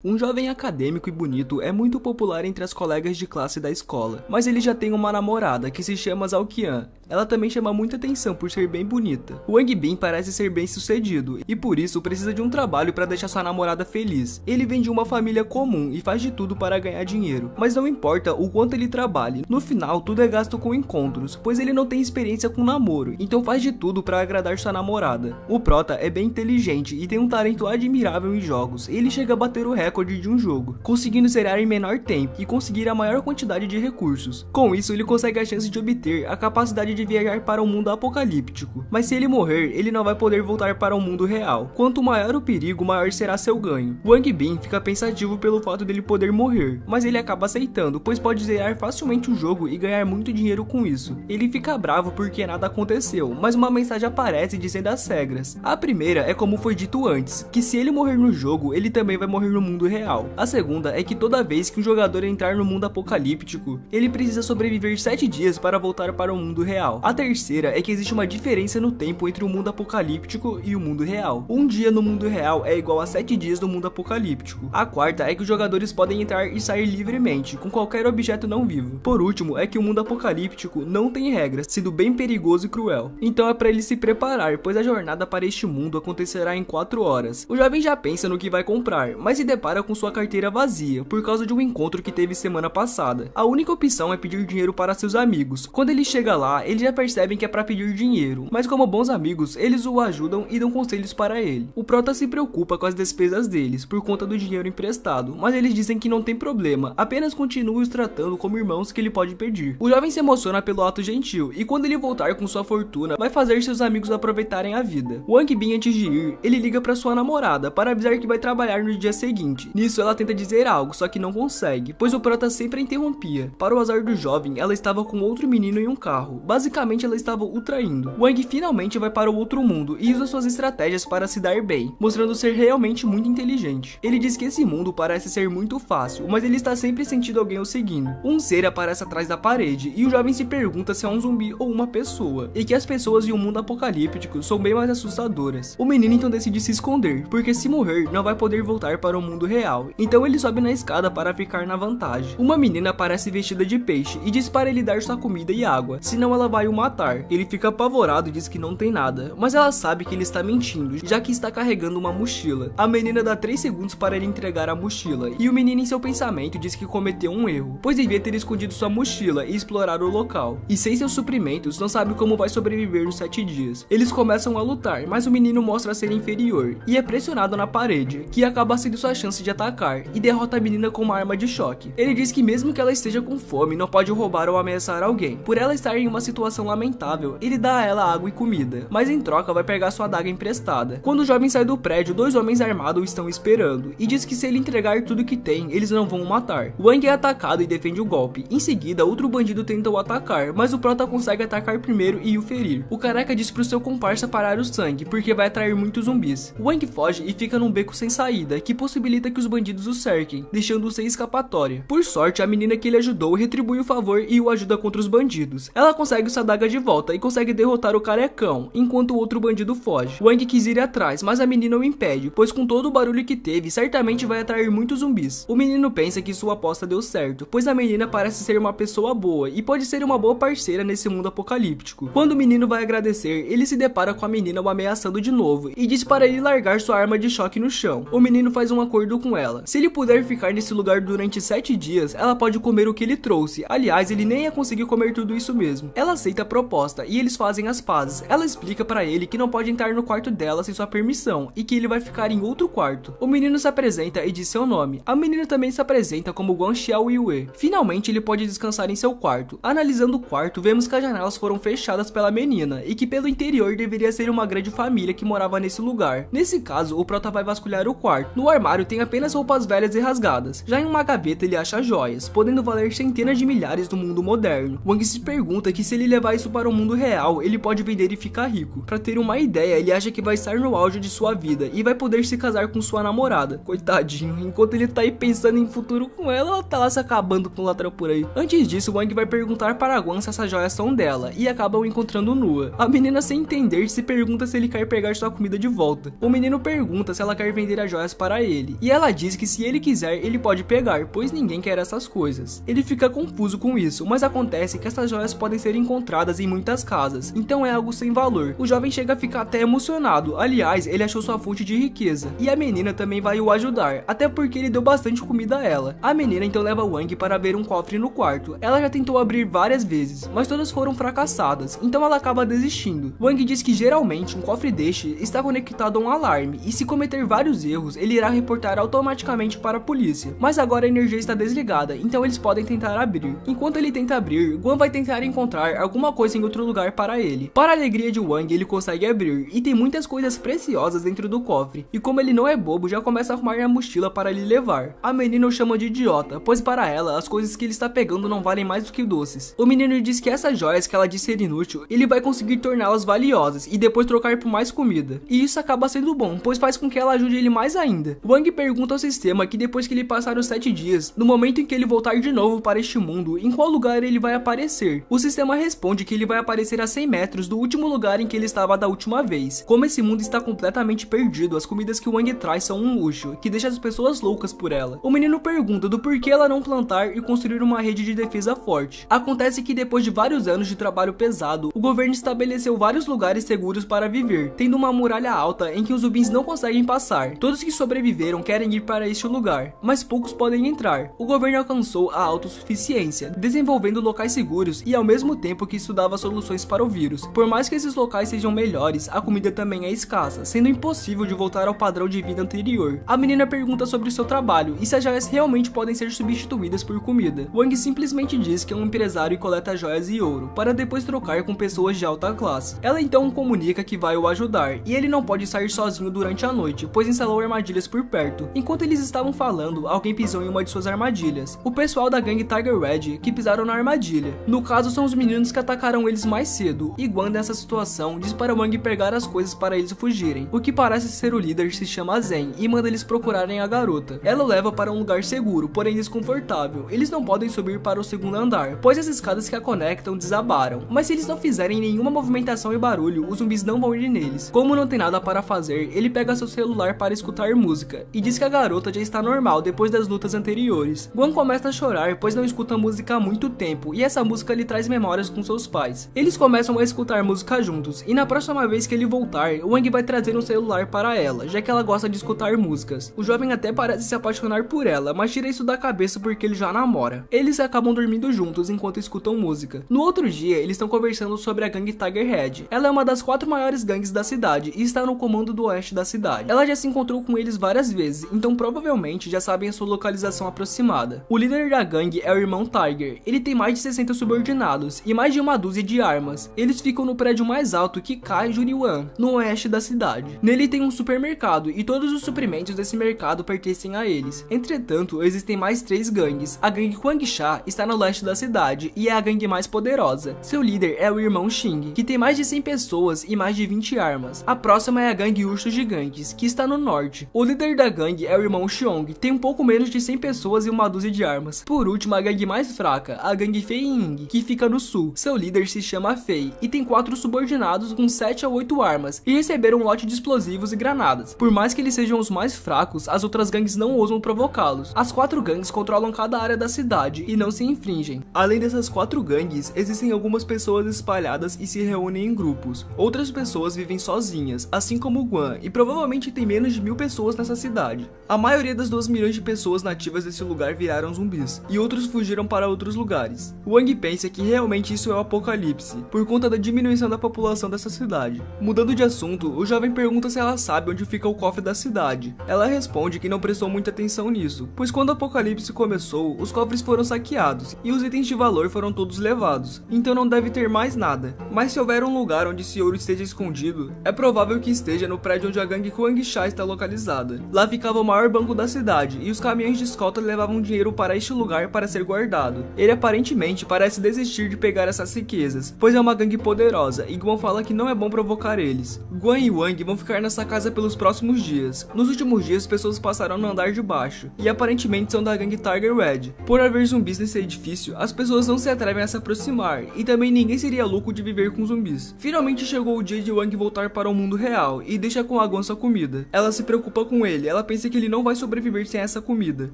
Um jovem acadêmico e bonito é muito popular entre as colegas de classe da escola, mas ele já tem uma namorada que se chama Zhaoqian. Ela também chama muita atenção por ser bem bonita. Wang Bin parece ser bem sucedido e por isso precisa de um trabalho para deixar sua namorada feliz. Ele vem de uma família comum e faz de tudo para ganhar dinheiro, mas não importa o quanto ele trabalhe, no final tudo é gasto com encontros, pois ele não tem experiência com namoro, então faz de tudo para agradar sua namorada. O prota é bem inteligente e tem um talento admirável em jogos. Ele chega a bater o recorde de um jogo, conseguindo zerar em menor tempo e conseguir a maior quantidade de recursos. Com isso, ele consegue a chance de obter a capacidade de viajar para um mundo apocalíptico, mas se ele morrer, ele não vai poder voltar para o mundo real. Quanto maior o perigo, maior será seu ganho. Wang Bin fica pensativo pelo fato dele poder morrer, mas ele acaba aceitando, pois pode zerar facilmente o jogo e ganhar muito dinheiro com isso. Ele fica bravo porque nada aconteceu, mas uma mensagem aparece dizendo as regras. A primeira é como foi dito antes, que se ele morrer no jogo, ele também vai morrer no mundo real. A segunda é que toda vez que um jogador entrar no mundo apocalíptico, ele precisa sobreviver 7 dias para voltar para o mundo real. A terceira é que existe uma diferença no tempo entre o mundo apocalíptico e o mundo real. Um dia no mundo real é igual a 7 dias no mundo apocalíptico. A quarta é que os jogadores podem entrar e sair livremente, com qualquer objeto não vivo. Por último, é que o mundo apocalíptico não tem regras, sendo bem perigoso e cruel. Então é para ele se preparar, pois a jornada para este mundo acontecerá em 4 horas. O jovem já pensa no que vai comprar, mas se depara com sua carteira vazia, por causa de um encontro que teve semana passada. A única opção é pedir dinheiro para seus amigos. Quando ele chega lá, eles já percebem que é para pedir dinheiro, mas como bons amigos, eles o ajudam e dão conselhos para ele. O prota se preocupa com as despesas deles, por conta do dinheiro emprestado, mas eles dizem que não tem problema, apenas continue os tratando como irmãos que ele pode pedir. O jovem se emociona pelo ato gentil, e quando ele voltar com sua fortuna, vai fazer seus amigos aproveitarem a vida. Wang Bin, antes de ir, ele liga para sua namorada, para avisar que vai trabalhar no dia seguinte. Nisso, ela tenta dizer algo, só que não consegue, pois o prota sempre a interrompia. Para o azar do jovem, ela estava com outro menino em um carro. Basicamente, ela estava o traindo. Wang finalmente vai para o outro mundo e usa suas estratégias para se dar bem, mostrando ser realmente muito inteligente. Ele diz que esse mundo parece ser muito fácil, mas ele está sempre sentindo alguém o seguindo. Um ser aparece atrás da parede e o jovem se pergunta se é um zumbi ou uma pessoa, e que as pessoas em um mundo apocalíptico são bem mais assustadoras. O menino então decide se esconder, porque se morrer, não vai poder voltar para o mundo real. Então ele sobe na escada para ficar na vantagem. Uma menina aparece vestida de peixe e diz para ele dar sua comida e água, senão ela vai o matar. Ele fica apavorado e diz que não tem nada, mas ela sabe que ele está mentindo, já que está carregando uma mochila. A menina dá 3 segundos para ele entregar a mochila, e o menino em seu pensamento diz que cometeu um erro, pois devia ter escondido sua mochila e explorar o local. E sem seus suprimentos, não sabe como vai sobreviver nos 7 dias. Eles começam a lutar, mas o menino mostra ser inferior, e é pressionado na parede, que acaba sendo sua chance de atacar, e derrota a menina com uma arma de choque. Ele diz que mesmo que ela esteja com fome, não pode roubar ou ameaçar alguém. Por ela estar em uma situação lamentável, ele dá a ela água e comida, mas em troca vai pegar sua adaga emprestada. Quando o jovem sai do prédio, 2 homens armados o estão esperando, e diz que se ele entregar tudo que tem, eles não vão o matar. Wang é atacado e defende o golpe. Em seguida, outro bandido tenta o atacar, mas o prota consegue atacar primeiro e o ferir. O careca diz pro seu comparsa parar o sangue, porque vai atrair muitos zumbis. Wang foge e fica num beco sem saída, que possibilita que os bandidos o cerquem, deixando-o sem escapatória. Por sorte, a menina que ele ajudou retribui o favor e o ajuda contra os bandidos. Ela consegue sua adaga de volta e consegue derrotar o carecão, enquanto o outro bandido foge. Wang quis ir atrás, mas a menina o impede, pois com todo o barulho que teve, certamente vai atrair muitos zumbis. O menino pensa que sua aposta deu certo, pois a menina parece ser uma pessoa boa e pode ser uma boa parceira nesse mundo apocalíptico. Quando o menino vai agradecer, ele se depara com a menina o ameaçando de novo e diz para ele largar sua arma de choque no chão. O menino faz um acordo com ela. Se ele puder ficar nesse lugar durante 7 dias, ela pode comer o que ele trouxe. Aliás, ele nem ia conseguir comer tudo isso mesmo. Ela aceita a proposta e eles fazem as pazes. Ela explica para ele que não pode entrar no quarto dela sem sua permissão e que ele vai ficar em outro quarto. O menino se apresenta e diz seu nome. A menina também se apresenta como Guanxiao Yue. Finalmente ele pode descansar em seu quarto. Analisando o quarto, vemos que as janelas foram fechadas pela menina e que pelo interior deveria ser uma grande família que morava nesse lugar. Nesse caso, o prota vai vasculhar o quarto. No armário tem apenas roupas velhas e rasgadas. Já em uma gaveta ele acha joias, podendo valer centenas de milhares no mundo moderno. Wang se pergunta que se ele levar isso para o mundo real, ele pode vender e ficar rico. Pra ter uma ideia, ele acha que vai estar no auge de sua vida e vai poder se casar com sua namorada. Coitadinho, enquanto ele tá aí pensando em futuro com ela tá lá se acabando com outra por aí. Antes disso, Wang vai perguntar para Guan se essas joias são dela e acaba o encontrando nua. A menina, sem entender, se pergunta se ele quer pegar sua comida de volta. O menino pergunta se ela quer vender as joias para ele, e ela diz que se ele quiser, ele pode pegar, pois ninguém quer essas coisas. Ele fica confuso com isso, mas acontece que essas joias podem ser encontradas em muitas casas, então é algo sem valor. O jovem chega a ficar até emocionado, aliás, ele achou sua fonte de riqueza, e a menina também vai o ajudar, até porque ele deu bastante comida a ela. A menina então leva Wang para ver um cofre no quarto. Ela já tentou abrir várias vezes, mas todas foram fracassadas, então ela acaba desistindo. Wang diz que geralmente um cofre deste está conectado a um alarme, e se cometer vários erros, ele irá reportar automaticamente para a polícia. Mas agora a energia está desligada, então eles podem tentar abrir. Enquanto ele tenta abrir, Guan vai tentar encontrar alguma coisa em outro lugar para ele. Para a alegria de Wang, ele consegue abrir, e tem muitas coisas preciosas dentro do cofre, e como ele não é bobo, já começa a arrumar a mochila para lhe levar. A menina o chama de idiota, pois para ela, as coisas que ele está pegando não valem mais do que doces. O menino diz que essas joias que ela disse ser inútil, ele vai conseguir torná-las valiosas, e depois trocar por mais comida. E isso acaba sendo bom, pois faz com que ela ajude ele mais ainda. Wang pergunta ao sistema que depois que ele passar os 7 dias, no momento em que ele voltar de novo para este mundo, em qual lugar ele vai aparecer. O sistema responde que ele vai aparecer a 100 metros do último lugar em que ele estava da última vez. Como esse mundo está completamente perdido, as comidas que Wang traz são um luxo, que deixa as pessoas loucas por ela. O menino pergunta do porquê ela não plantar e construir uma rede de defesa forte. Acontece que depois de vários anos de trabalho pesado, o governo estabeleceu vários lugares seguros para viver, tendo uma muralha alta em que os zumbis não conseguem passar. Todos que sobreviveram querem ir para este lugar, mas poucos podem entrar. O governo alcançou a autossuficiência, desenvolvendo locais seguros e ao mesmo tempo que estudava soluções para o vírus. Por mais que esses locais sejam melhores, a comida também é escassa, sendo impossível de voltar ao padrão de vida anterior. A menina pergunta sobre seu trabalho e se as joias realmente podem ser substituídas por comida. Wang simplesmente diz que é um empresário e coleta joias e ouro, para depois trocar com pessoas de alta classe. Ela então comunica que vai o ajudar, e ele não pode sair sozinho durante a noite, pois instalou armadilhas por perto. Enquanto eles estavam falando, alguém pisou em uma de suas armadilhas. O pessoal da gangue Tiger Red que pisaram na armadilha. No caso, são os meninos que atacaram eles mais cedo, e Guan nessa situação diz para Wang pegar as coisas para eles fugirem. O que parece ser o líder se chama Zen e manda eles procurarem a garota. Ela o leva para um lugar seguro, porém desconfortável. Eles não podem subir para o segundo andar, pois as escadas que a conectam desabaram, mas se eles não fizerem nenhuma movimentação e barulho, os zumbis não vão ir neles. Como não tem nada para fazer, ele pega seu celular para escutar música, e diz que a garota já está normal depois das lutas anteriores. Guan começa a chorar, pois não escuta música há muito tempo, e essa música lhe traz memórias com seus pais. Eles começam a escutar música juntos, e na próxima vez que ele voltar, Wang vai trazer um celular para ela, já que ela gosta de escutar músicas. O jovem até parece se apaixonar por ela, mas tira isso da cabeça porque ele já namora. Eles acabam dormindo juntos enquanto escutam música. No outro dia, eles estão conversando sobre a gangue Tiger Red. Ela é uma das 4 maiores gangues da cidade e está no comando do oeste da cidade. Ela já se encontrou com eles várias vezes, então provavelmente já sabem a sua localização aproximada. O líder da gangue é o irmão Tiger. Ele tem mais de 60 subordinados e mais de uma dúzia de armas. Eles ficam no prédio mais alto que Kai Juniwan, no oeste da cidade. Nele tem um supermercado e todos os suprimentos desse mercado pertencem a eles. Entretanto, existem mais 3 gangues. A gangue Guangsha está no leste da cidade e é a gangue mais poderosa. Seu líder é o irmão Xing, que tem mais de 100 pessoas e mais de 20 armas. A próxima é a gangue Ursos Gigantes, que está no norte. O líder da gangue é o irmão Xiong, tem um pouco menos de 100 pessoas e uma dúzia de armas. Por último, a gangue mais fraca, a gangue Fei Ying, que fica no sul. Seu líder se chama Fei e tem 4 subordinados com 7 a 8 armas e receberam um lote de explosivos e granadas. Por mais que eles sejam os mais fracos, as outras gangues não ousam provocá-los. As 4 gangues controlam cada área da cidade e não se infringem. Além dessas 4 gangues, existem algumas pessoas espalhadas e se reúnem em grupos. Outras pessoas vivem sozinhas, assim como Guan, e provavelmente tem menos de 1000 pessoas nessa cidade. A maioria das 2 milhões de pessoas nativas desse lugar viraram zumbis, e outros fugiram para outros lugares. Wang pensa que realmente isso é o apocalipse, por conta da diminuição da população dessa cidade. Mudando de assunto, o jovem pergunta se ela sabe onde fica o cofre da cidade. Ela responde que não prestou muita atenção nisso, pois quando o apocalipse começou, os cofres foram saqueados, e os itens de valor foram todos levados, então não deve ter mais nada. Mas se houver um lugar onde esse ouro esteja escondido, é provável que esteja no prédio onde a gangue Guangsha está localizada. Lá ficava o maior banco da cidade, e os caminhões de escolta levavam dinheiro para este lugar para ser guardado. Ele aparentemente parece desistir de pegar essas riquezas, pois é uma gangue poderosa, e Guan fala que não é bom provocar eles. Guan e Wang vão ficar nessa casa pelos próximos dias. Nos últimos dias, pessoas passaram no andar de baixo, e aparentemente são da gangue Tiger Red. Por haver zumbis nesse edifício, as pessoas não se atrevem a se aproximar, e também ninguém seria louco de viver com zumbis. Finalmente chegou o dia de Wang voltar para o mundo real, e deixa com a Guan sua comida. Ela se preocupa com ele, ela pensa disse que ele não vai sobreviver sem essa comida.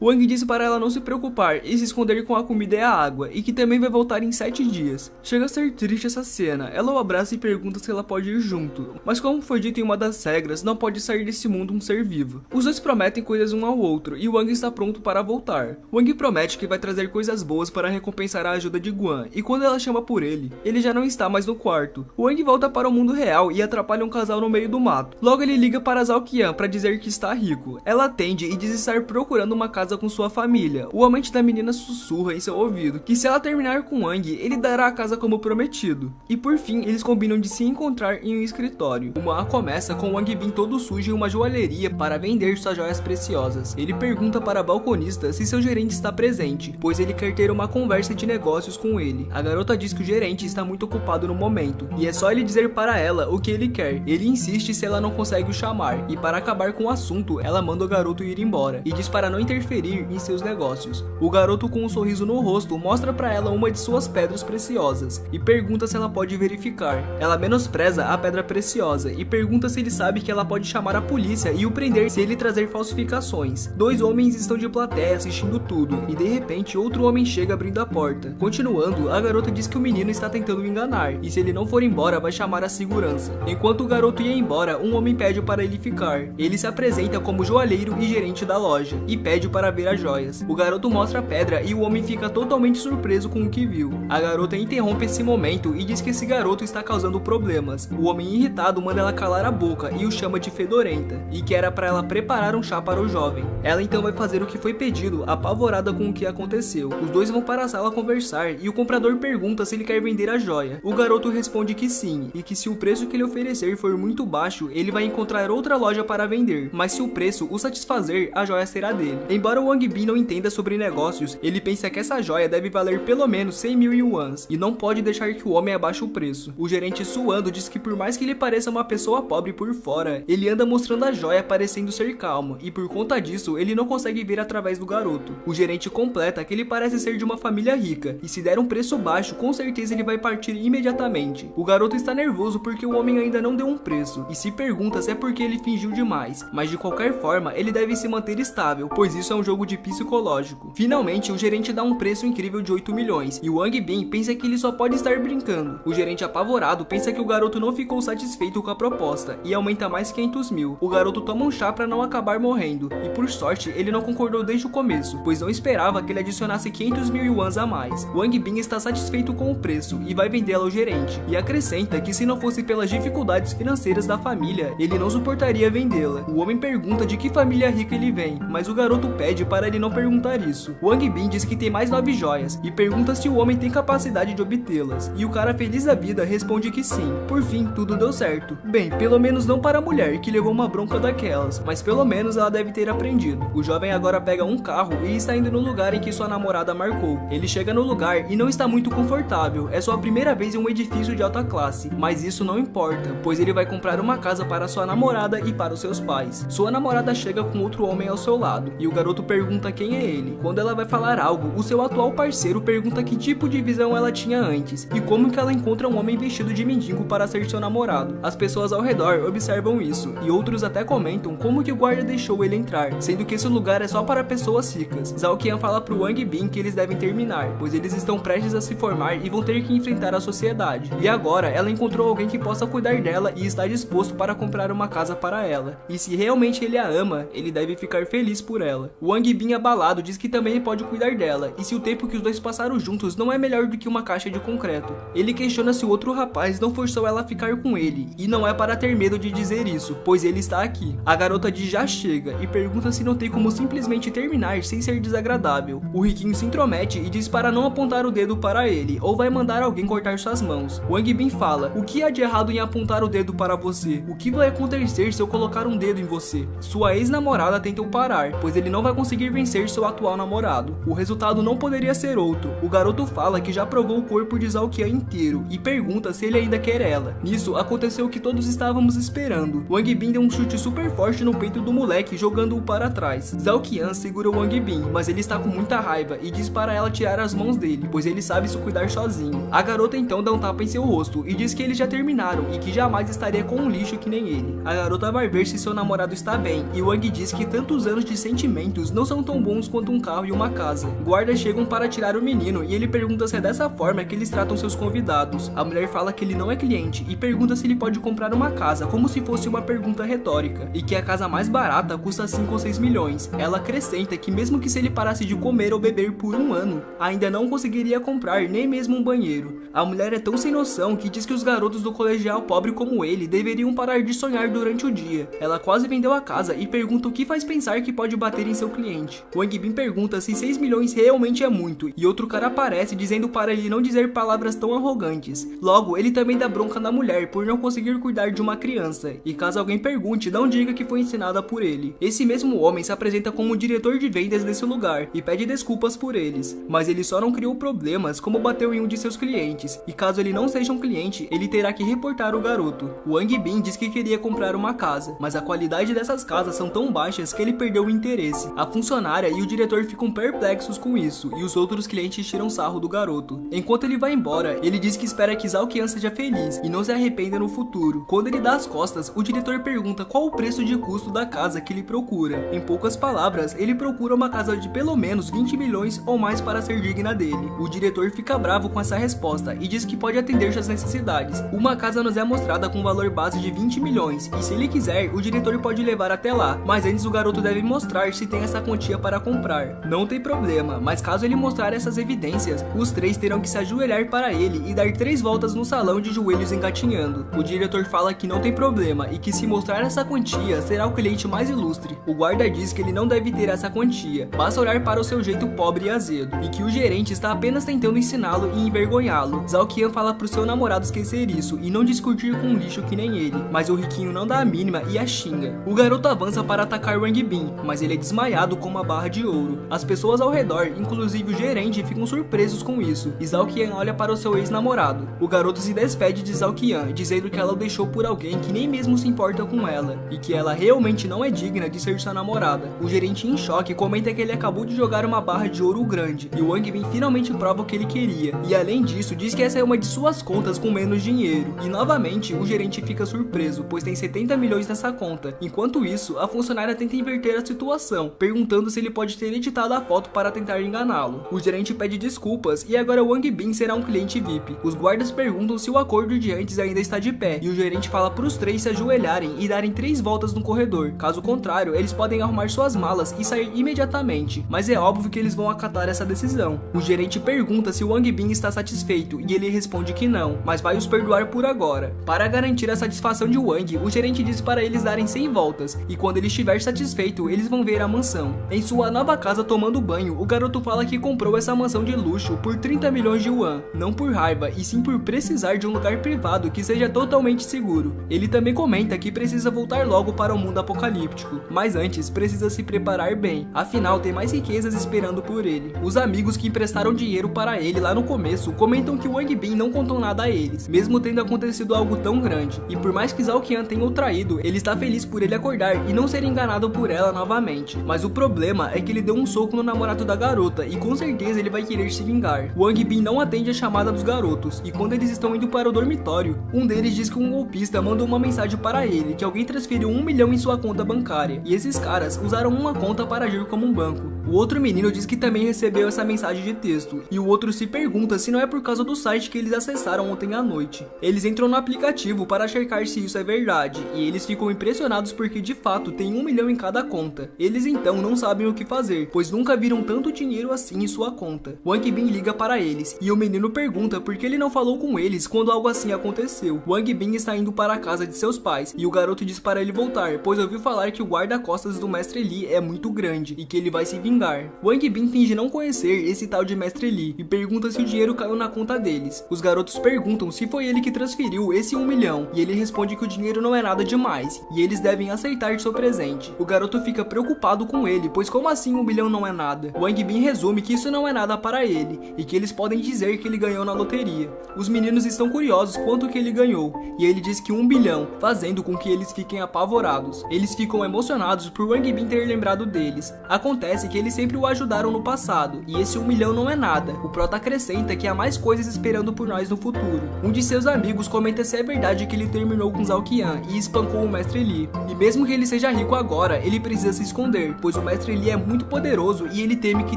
Wang disse para ela não se preocupar e se esconder com a comida e a água, e que também vai voltar em 7 dias. Chega a ser triste essa cena, ela o abraça e pergunta se ela pode ir junto, mas como foi dito em uma das regras, não pode sair desse mundo um ser vivo. Os dois prometem coisas um ao outro, e Wang está pronto para voltar. Wang promete que vai trazer coisas boas para recompensar a ajuda de Guan, e quando ela chama por ele já não está mais no quarto. Wang volta para o mundo real e atrapalha um casal no meio do mato. Logo ele liga para Zhao Qian para dizer que está rico. Ela atende e diz estar procurando uma casa com sua família. O amante da menina sussurra em seu ouvido que se ela terminar com Wang, ele dará a casa como prometido. E por fim, eles combinam de se encontrar em um escritório. O Ma começa com Wang Bin todo sujo em uma joalheria para vender suas joias preciosas. Ele pergunta para a balconista se seu gerente está presente, pois ele quer ter uma conversa de negócios com ele. A garota diz que o gerente está muito ocupado no momento, e é só ele dizer para ela o que ele quer. Ele insiste se ela não consegue o chamar, e para acabar com o assunto, ela manda o garoto ir embora, e diz para não interferir em seus negócios. O garoto com um sorriso no rosto mostra para ela uma de suas pedras preciosas, e pergunta se ela pode verificar. Ela menospreza a pedra preciosa, e pergunta se ele sabe que ela pode chamar a polícia e o prender se ele trazer falsificações. Dois homens estão de plateia assistindo tudo, e de repente outro homem chega abrindo a porta. Continuando, a garota diz que o menino está tentando o enganar, e se ele não for embora vai chamar a segurança. Enquanto o garoto ia embora, um homem pede para ele ficar. Ele se apresenta como joalheiro e gerente da loja, e pede para ver as joias. O garoto mostra a pedra e o homem fica totalmente surpreso com o que viu. A garota interrompe esse momento e diz que esse garoto está causando problemas. O homem irritado manda ela calar a boca e o chama de fedorenta, e que era para ela preparar um chá para o jovem. Ela então vai fazer o que foi pedido, apavorada com o que aconteceu. Os dois vão para a sala conversar e o comprador pergunta se ele quer vender a joia. O garoto responde que sim, e que se o preço que ele oferecer for muito baixo, ele vai encontrar outra loja para vender, mas se o preço o satisfazer, a joia será dele. Embora o Wang Bin não entenda sobre negócios, ele pensa que essa joia deve valer pelo menos 100 mil yuans, e não pode deixar que o homem abaixe o preço. O gerente suando diz que por mais que ele pareça uma pessoa pobre por fora, ele anda mostrando a joia parecendo ser calmo, e por conta disso, ele não consegue ver através do garoto. O gerente completa que ele parece ser de uma família rica, e se der um preço baixo, com certeza ele vai partir imediatamente. O garoto está nervoso porque o homem ainda não deu um preço, e se pergunta se é porque ele fingiu demais, mas de qualquer forma, ele deve se manter estável, pois isso é um jogo de psicológico. Finalmente, o gerente dá um preço incrível de 8 milhões, e o Wang Bin pensa que ele só pode estar brincando. O gerente apavorado pensa que o garoto não ficou satisfeito com a proposta, e aumenta mais 500 mil. O garoto toma um chá para não acabar morrendo, e por sorte, ele não concordou desde o começo, pois não esperava que ele adicionasse 500 mil yuans a mais. Wang Bin está satisfeito com o preço, e vai vendê-la ao gerente, e acrescenta que se não fosse pelas dificuldades financeiras da família, ele não suportaria vendê-la. O homem pergunta de que família rica ele vem, mas o garoto pede para ele não perguntar isso. Wang Bin diz que tem mais 9 joias, e pergunta se o homem tem capacidade de obtê-las, e o cara feliz da vida responde que sim. Por fim, tudo deu certo. Bem, pelo menos não para a mulher, que levou uma bronca daquelas, mas pelo menos ela deve ter aprendido. O jovem agora pega um carro e está indo no lugar em que sua namorada marcou. Ele chega no lugar e não está muito confortável, é sua primeira vez em um edifício de alta classe, mas isso não importa, pois ele vai comprar uma casa para sua namorada e para os seus pais. Sua namorada chega com outro homem ao seu lado, e o garoto pergunta quem é ele. Quando ela vai falar algo, o seu atual parceiro pergunta que tipo de visão ela tinha antes, e como que ela encontra um homem vestido de mendigo para ser seu namorado. As pessoas ao redor observam isso, e outros até comentam como que o guarda deixou ele entrar, sendo que esse lugar é só para pessoas ricas. Zhao Qian fala pro Wang Bin que eles devem terminar, pois eles estão prestes a se formar e vão ter que enfrentar a sociedade. E agora, ela encontrou alguém que possa cuidar dela e está disposto para comprar uma casa para ela. E se realmente ele a ama, ele deve ficar feliz por ela. O Wang Bin abalado diz que também pode cuidar dela, e se o tempo que os dois passaram juntos não é melhor do que uma caixa de concreto. Ele questiona se o outro rapaz não forçou ela a ficar com ele, e não é para ter medo de dizer isso, pois ele está aqui. A garota diz já chega, e pergunta se não tem como simplesmente terminar sem ser desagradável. O riquinho se intromete e diz para não apontar o dedo para ele, ou vai mandar alguém cortar suas mãos. Wang Bin fala, o que há de errado em apontar o dedo para você? O que vai acontecer se eu colocar um dedo em você? Sua ex-namorada tenta o parar, pois ele não vai conseguir vencer seu atual namorado. O resultado não poderia ser outro. O garoto fala que já provou o corpo de Zhao Qian inteiro, e pergunta se ele ainda quer ela. Nisso, aconteceu o que todos estávamos esperando. Wang Bin deu um chute super forte no peito do moleque, jogando-o para trás. Zhao Qian segura o Wang Bin, mas ele está com muita raiva e diz para ela tirar as mãos dele, pois ele sabe se cuidar sozinho. A garota então dá um tapa em seu rosto e diz que eles já terminaram e que jamais estaria com um lixo que nem ele. A garota vai ver se seu namorado está bem, e Wang diz que tantos anos de sentimentos não são tão bons quanto um carro e uma casa. Guardas chegam para tirar o menino e ele pergunta se é dessa forma que eles tratam seus convidados. A mulher fala que ele não é cliente e pergunta se ele pode comprar uma casa, como se fosse uma pergunta retórica, e que a casa mais barata custa 5 ou 6 milhões. Ela acrescenta que mesmo que se ele parasse de comer ou beber por um ano, ainda não conseguiria comprar nem mesmo um banheiro. A mulher é tão sem noção que diz que os garotos do colegial pobre como ele deveriam parar de sonhar durante o dia. Ela quase vendeu a casa e pergunta o que faz pensar que pode bater em seu cliente. Wang Bin pergunta se 6 milhões realmente é muito, e outro cara aparece dizendo para ele não dizer palavras tão arrogantes. Logo, ele também dá bronca na mulher por não conseguir cuidar de uma criança, e caso alguém pergunte, não diga que foi ensinada por ele. Esse mesmo homem se apresenta como o diretor de vendas desse lugar e pede desculpas por eles, mas ele só não criou problemas como bateu em um de seus clientes, e caso ele não seja um cliente, ele terá que reportar o garoto. Wang Bin diz que queria comprar uma casa, mas a qualidade dessas casas são tão baixas que ele perdeu o interesse. A funcionária e o diretor ficam perplexos com isso, e os outros clientes tiram sarro do garoto. Enquanto ele vai embora, ele diz que espera que Zhao Qian seja feliz e não se arrependa no futuro. Quando ele dá as costas, o diretor pergunta qual o preço de custo da casa que ele procura. Em poucas palavras, ele procura uma casa de pelo menos 20 milhões ou mais para ser digna dele. O diretor fica bravo com essa resposta e diz que pode atender suas necessidades. Uma casa nos é mostrada com valor base de 20 milhões e se ele quiser, o diretor pode levar até lá, mas antes o garoto deve mostrar se tem essa quantia para comprar. Não tem problema, mas caso ele mostrar essas evidências, os três terão que se ajoelhar para ele e dar 3 voltas no salão de joelhos engatinhando. O diretor fala que não tem problema e que se mostrar essa quantia, será o cliente mais ilustre. O guarda diz que ele não deve ter essa quantia, basta olhar para o seu jeito pobre e azedo, e que o gerente está apenas tentando ensiná-lo e envergonhá-lo. Zhao Qian fala pro seu namorado esquecer isso e não discutir com um lixo que nem ele, mas o riquinho não dá a mínima e a xinga. O garoto avança para atacar Wang Bin, mas ele é desmaiado com uma barra de ouro. As pessoas ao redor, inclusive o gerente, ficam surpresos com isso, e Zhao Qian olha para o seu ex-namorado. O garoto se despede de Zhao Qian, dizendo que ela o deixou por alguém que nem mesmo se importa com ela, e que ela realmente não é digna de ser sua namorada. O gerente, em choque, comenta que ele acabou de jogar uma barra de ouro grande, e o Wang Bin finalmente prova o que ele queria, e além disso, diz que essa é uma de suas contas com menos dinheiro. E novamente, o gerente fica surpreso, pois tem 70 milhões nessa conta. Enquanto isso, a funcionária tenta inverter a situação, perguntando se ele pode ter editado a foto para tentar enganá-lo. O gerente pede desculpas e agora Wang Bin será um cliente VIP. Os guardas perguntam se o acordo de antes ainda está de pé, e o gerente fala para os três se ajoelharem e darem 3 voltas no corredor. Caso contrário, eles podem arrumar suas malas e sair imediatamente, mas é óbvio que eles vão acatar essa decisão. O gerente pergunta se Wang Bin está satisfeito e ele responde que não, mas vai os perdoar por agora. Para garantir a satisfação de Wang, o gerente diz para eles darem 100 voltas, e quando ele estiver satisfeito, eles vão ver a mansão. Em sua nova casa tomando banho, o garoto fala que comprou essa mansão de luxo por 30 milhões de yuan, não por raiva, e sim por precisar de um lugar privado que seja totalmente seguro. Ele também comenta que precisa voltar logo para o mundo apocalíptico, mas antes precisa se preparar bem, afinal tem mais riquezas esperando por ele. Os amigos que emprestaram dinheiro para ele lá no começo comentam que Wang Bin não contou nada a eles, mesmo tendo acontecido algo tão grande, e por mais que Zhao Qian tenha o traído, ele está feliz por ele acordar e não ser enganado por ela novamente. Mas o problema é que ele deu um soco no namorado da garota e com certeza ele vai querer se vingar. Wang Bin não atende a chamada dos garotos, e quando eles estão indo para o dormitório, um deles diz que um golpista mandou uma mensagem para ele que alguém transferiu 1 milhão em sua conta bancária, e esses caras usaram uma conta para agir como um banco. O outro menino diz que também recebeu essa mensagem de texto, e o outro se pergunta se não é por causa do site que eles acessaram ontem à noite. Eles entram no aplicativo para checar se isso é verdade, e eles ficam impressionados porque de fato tem 1 milhão em cada conta. Eles então não sabem o que fazer, pois nunca viram tanto dinheiro assim em sua conta. Wang Bin liga para eles, e o menino pergunta por que ele não falou com eles quando algo assim aconteceu. Wang Bin está indo para a casa de seus pais, e o garoto diz para ele voltar, pois ouviu falar que o guarda-costas do Mestre Li é muito grande, e que ele vai se vingar. Wang Bin finge não conhecer esse tal de Mestre Li, e pergunta se o dinheiro caiu na conta deles. Os garotos perguntam se foi ele que transferiu esse 1 milhão, e ele responde que o dinheiro não é nada demais, e eles devem aceitar seu presente. O garoto fica preocupado com ele, pois como assim 1 milhão não é nada? Wang Bin resume que isso não é nada para ele, e que eles podem dizer que ele ganhou na loteria. Os meninos estão curiosos quanto que ele ganhou, e ele diz que 1 bilhão, fazendo com que eles fiquem apavorados. Eles ficam emocionados por Wang Bin ter lembrado deles. Acontece que eles eles sempre o ajudaram no passado, e esse 1 milhão não é nada. O prota acrescenta que há mais coisas esperando por nós no futuro. Um de seus amigos comenta se é verdade que ele terminou com Zalkian e espancou o Mestre Li. E mesmo que ele seja rico agora, ele precisa se esconder, pois o Mestre Li é muito poderoso e ele teme que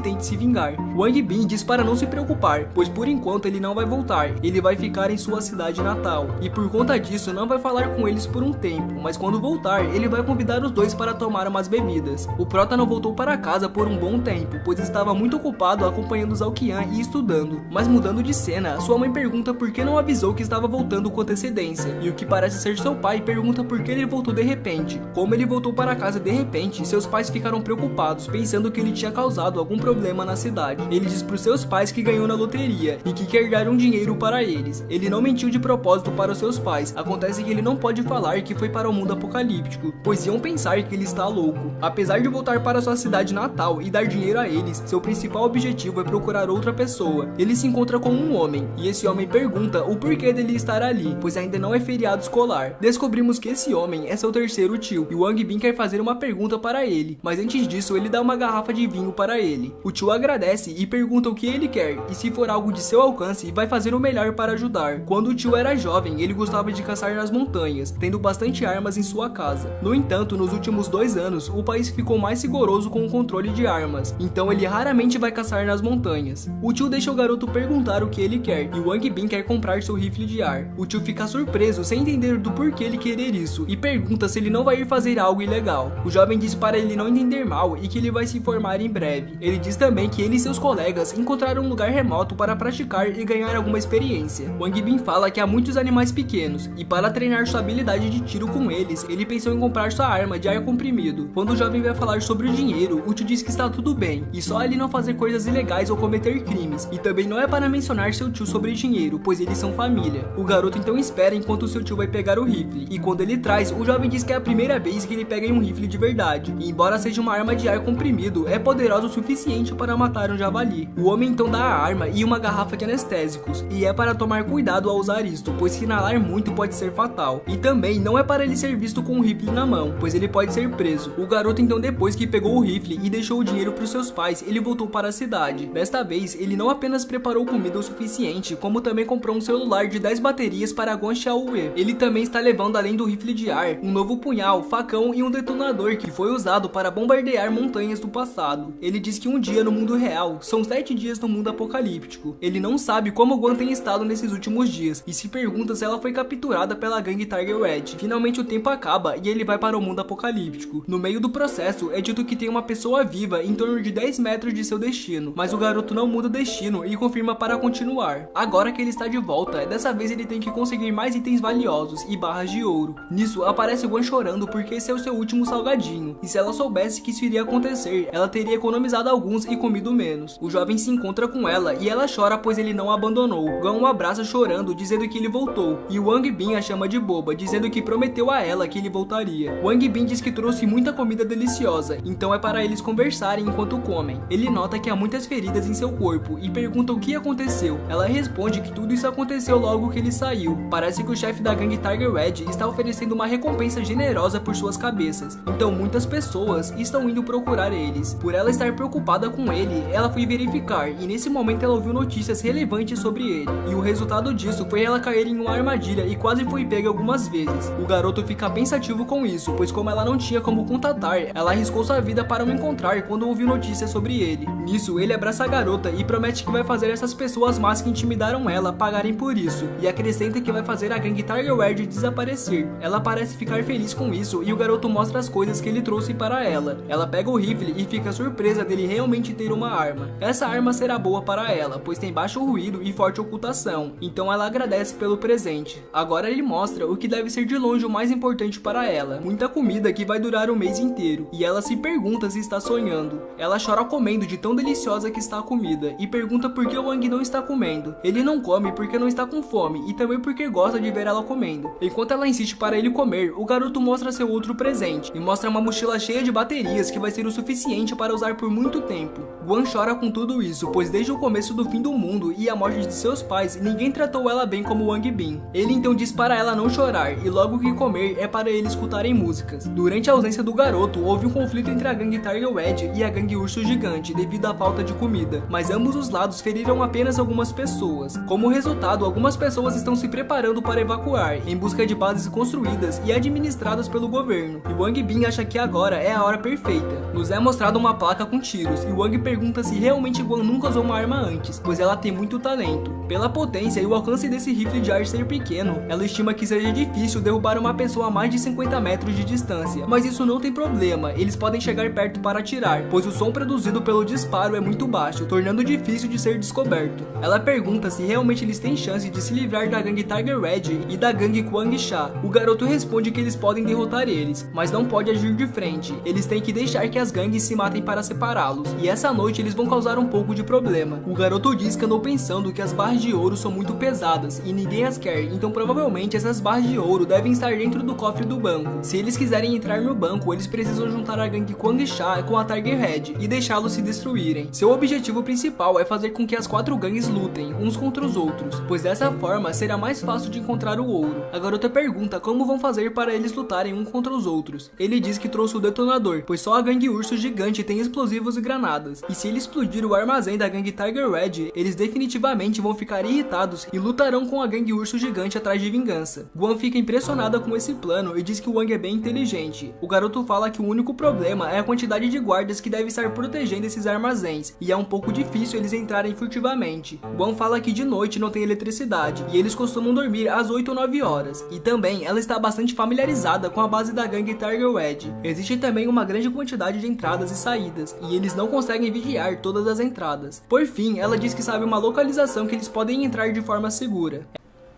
tente se vingar. Wang Bin diz para não se preocupar, pois por enquanto ele não vai voltar, ele vai ficar em sua cidade natal, e por conta disso não vai falar com eles por um tempo, mas quando voltar, ele vai convidar os dois para tomar umas bebidas. O prota não voltou para casa por um bom tempo, pois estava muito ocupado acompanhando Zalkian e estudando. Mas mudando de cena, sua mãe pergunta por que não avisou que estava voltando com antecedência, e o que parece ser seu pai pergunta por que ele voltou de repente. Como ele voltou para casa de repente, seus pais ficaram preocupados, pensando que ele tinha causado algum problema na cidade. Ele diz para os seus pais que ganhou na loteria e que quer dar um dinheiro para eles. Ele não mentiu de propósito para os seus pais. Acontece que ele não pode falar que foi para o mundo apocalíptico, pois iam pensar que ele está louco. Apesar de voltar para sua cidade natal e dar dinheiro a eles, seu principal objetivo é procurar outra pessoa. Ele se encontra com um homem, e esse homem pergunta o porquê dele estar ali, pois ainda não é feriado escolar. Descobrimos que esse homem é seu terceiro tio, e o Wang Bin quer fazer uma pergunta para ele, mas antes disso ele dá uma garrafa de vinho para ele. O tio agradece e pergunta o que ele quer, e se for algo de seu alcance, vai fazer o melhor para ajudar. Quando o tio era jovem, ele gostava de caçar nas montanhas, tendo bastante armas em sua casa. No entanto, nos últimos 2 anos, o país ficou mais rigoroso com o controle de armas, então ele raramente vai caçar nas montanhas. O tio deixa o garoto perguntar o que ele quer, e o Wang Bin quer comprar seu rifle de ar. O tio fica surpreso, sem entender do porquê ele querer isso, e pergunta se ele não vai ir fazer algo ilegal. O jovem diz para ele não entender mal e que ele vai se informar em breve. Ele diz também que ele e seus colegas encontraram um lugar remoto para praticar e ganhar alguma experiência. Wang Bin fala que há muitos animais pequenos, e para treinar sua habilidade de tiro com eles, ele pensou em comprar sua arma de ar comprimido. Quando o jovem vai falar sobre o dinheiro, o tio diz que está tudo bem, e só ele não fazer coisas ilegais ou cometer crimes, e também não é para mencionar seu tio sobre dinheiro, pois eles são família. O garoto então espera enquanto seu tio vai pegar o rifle, e quando ele traz, o jovem diz que é a primeira vez que ele pega em um rifle de verdade, e embora seja uma arma de ar comprimido, é poderosa o suficiente para matar um javali. O homem então dá a arma e uma garrafa de anestésicos, e é para tomar cuidado ao usar isto, pois se inalar muito pode ser fatal, e também não é para ele ser visto com um rifle na mão, pois ele pode ser preso. O garoto então, depois que pegou o rifle e deixou o dinheiro para os seus pais, ele voltou para a cidade. Desta vez, ele não apenas preparou comida o suficiente, como também comprou um celular de 10 baterias para Guan Xiaowe. Ele também está levando, além do rifle de ar, um novo punhal, facão e um detonador que foi usado para bombardear montanhas do passado. Ele diz que um dia no mundo real são 7 dias no mundo apocalíptico. Ele não sabe como Guan tem estado nesses últimos dias e se pergunta se ela foi capturada pela gangue Tiger Red. Finalmente o tempo acaba e ele vai para o mundo apocalíptico. No meio do processo é dito que tem uma pessoa viva em torno de 10 metros de seu destino, mas o garoto não muda o destino e confirma para continuar. Agora que ele está de volta, dessa vez ele tem que conseguir mais itens valiosos e barras de ouro. Nisso aparece Guan chorando porque esse é o seu último salgadinho, e se ela soubesse que isso iria acontecer, ela teria economizado alguns e comido menos. O jovem se encontra com ela e ela chora pois ele não a abandonou. Guan o abraça chorando, dizendo que ele voltou, e Wang Bin a chama de boba, dizendo que prometeu a ela que ele voltaria. Wang Bin diz que trouxe muita comida deliciosa, então é para eles conversarem enquanto comem. Ele nota que há muitas feridas em seu corpo e pergunta o que aconteceu. Ela responde que tudo isso aconteceu logo que ele saiu. Parece que o chefe da gangue Tiger Red está oferecendo uma recompensa generosa por suas cabeças, então muitas pessoas estão indo procurar eles. Por ela estar preocupada com ele, ela foi verificar e nesse momento ela ouviu notícias relevantes sobre ele, e o resultado disso foi ela cair em uma armadilha e quase foi pega algumas vezes. O garoto fica pensativo com isso, pois como ela não tinha como contatar, ela arriscou sua vida para o encontrar quando ouviu notícias sobre ele. Nisso, ele abraça a garota e promete que vai fazer essas pessoas más que intimidaram ela pagarem por isso, e acrescenta que vai fazer a gangue Tiger Red desaparecer. Ela parece ficar feliz com isso e o garoto mostra as coisas que ele trouxe para ela. Ela pega o rifle e fica surpresa dele realmente ter uma arma. Essa arma será boa para ela, pois tem baixo ruído e forte ocultação, então ela agradece pelo presente. Agora ele mostra o que deve ser de longe o mais importante para ela: muita comida que vai durar o mês inteiro, e ela se pergunta se está sonhando. Ela chora comendo de tão deliciosa que está a comida, e pergunta por que o Wang não está comendo. Ele não come porque não está com fome, e também porque gosta de ver ela comendo. Enquanto ela insiste para ele comer, o garoto mostra seu outro presente, e mostra uma mochila cheia de baterias que vai ser o suficiente para usar por muito tempo. Guan chora com tudo isso, pois desde o começo do fim do mundo e a morte de seus pais, ninguém tratou ela bem como Wang Bin. Ele então diz para ela não chorar, e logo que comer é para eles escutarem músicas. Durante a ausência do garoto, houve um conflito entre a gangue Tiger Red e a gangue Urso Gigante devido à falta de comida, mas ambos os lados feriram apenas algumas pessoas. Como resultado, algumas pessoas estão se preparando para evacuar, em busca de bases construídas e administradas pelo governo, e Wang Bin acha que agora é a hora perfeita. Nos é mostrada uma placa com tiros, e Wang pergunta se realmente Guan nunca usou uma arma antes, pois ela tem muito talento. Pela potência e o alcance desse rifle de ar ser pequeno, ela estima que seja difícil derrubar uma pessoa a mais de 50 metros de distância, mas isso não tem problema, eles podem chegar perto para atirar, pois o som produzido pelo disparo é muito baixo, tornando difícil de ser descoberto. Ela pergunta se realmente eles têm chance de se livrar da gangue Tiger Red e da gangue Quang Sha. O garoto responde que eles podem derrotar eles, mas não pode agir de frente, eles têm que deixar que as gangues se matem para separá-los, e essa noite eles vão causar um pouco de problema. O garoto diz que andou pensando que as barras de ouro são muito pesadas e ninguém as quer, então provavelmente essas barras de ouro devem estar dentro do cofre do banco. Se eles quiserem entrar no banco, eles precisam juntar a gangue Quang Sha com a Tiger Red e deixá-los se destruírem. Seu objetivo principal é fazer com que as 4 gangues lutem uns contra os outros, pois dessa forma será mais fácil de encontrar o ouro. A garota pergunta como vão fazer para eles lutarem um contra os outros. Ele diz que trouxe o detonador, pois só a gangue Urso Gigante tem explosivos e granadas, e se ele explodir o armazém da gangue Tiger Red, eles definitivamente vão ficar irritados e lutarão com a gangue Urso Gigante atrás de vingança. Guan fica impressionada com esse plano e diz que o Wang é bem inteligente. O garoto fala que o único problema é a quantidade de guardas que deve estar protegendo esses armazéns, e é um pouco difícil eles entrarem furtivamente. Guan fala que de noite não tem eletricidade, e eles costumam dormir às 8 ou 9 horas, e também ela está bastante familiarizada com a base da gangue Tiger Red. Existe também uma grande quantidade de entradas e saídas, e eles não conseguem vigiar todas as entradas. Por fim, ela diz que sabe uma localização que eles podem entrar de forma segura.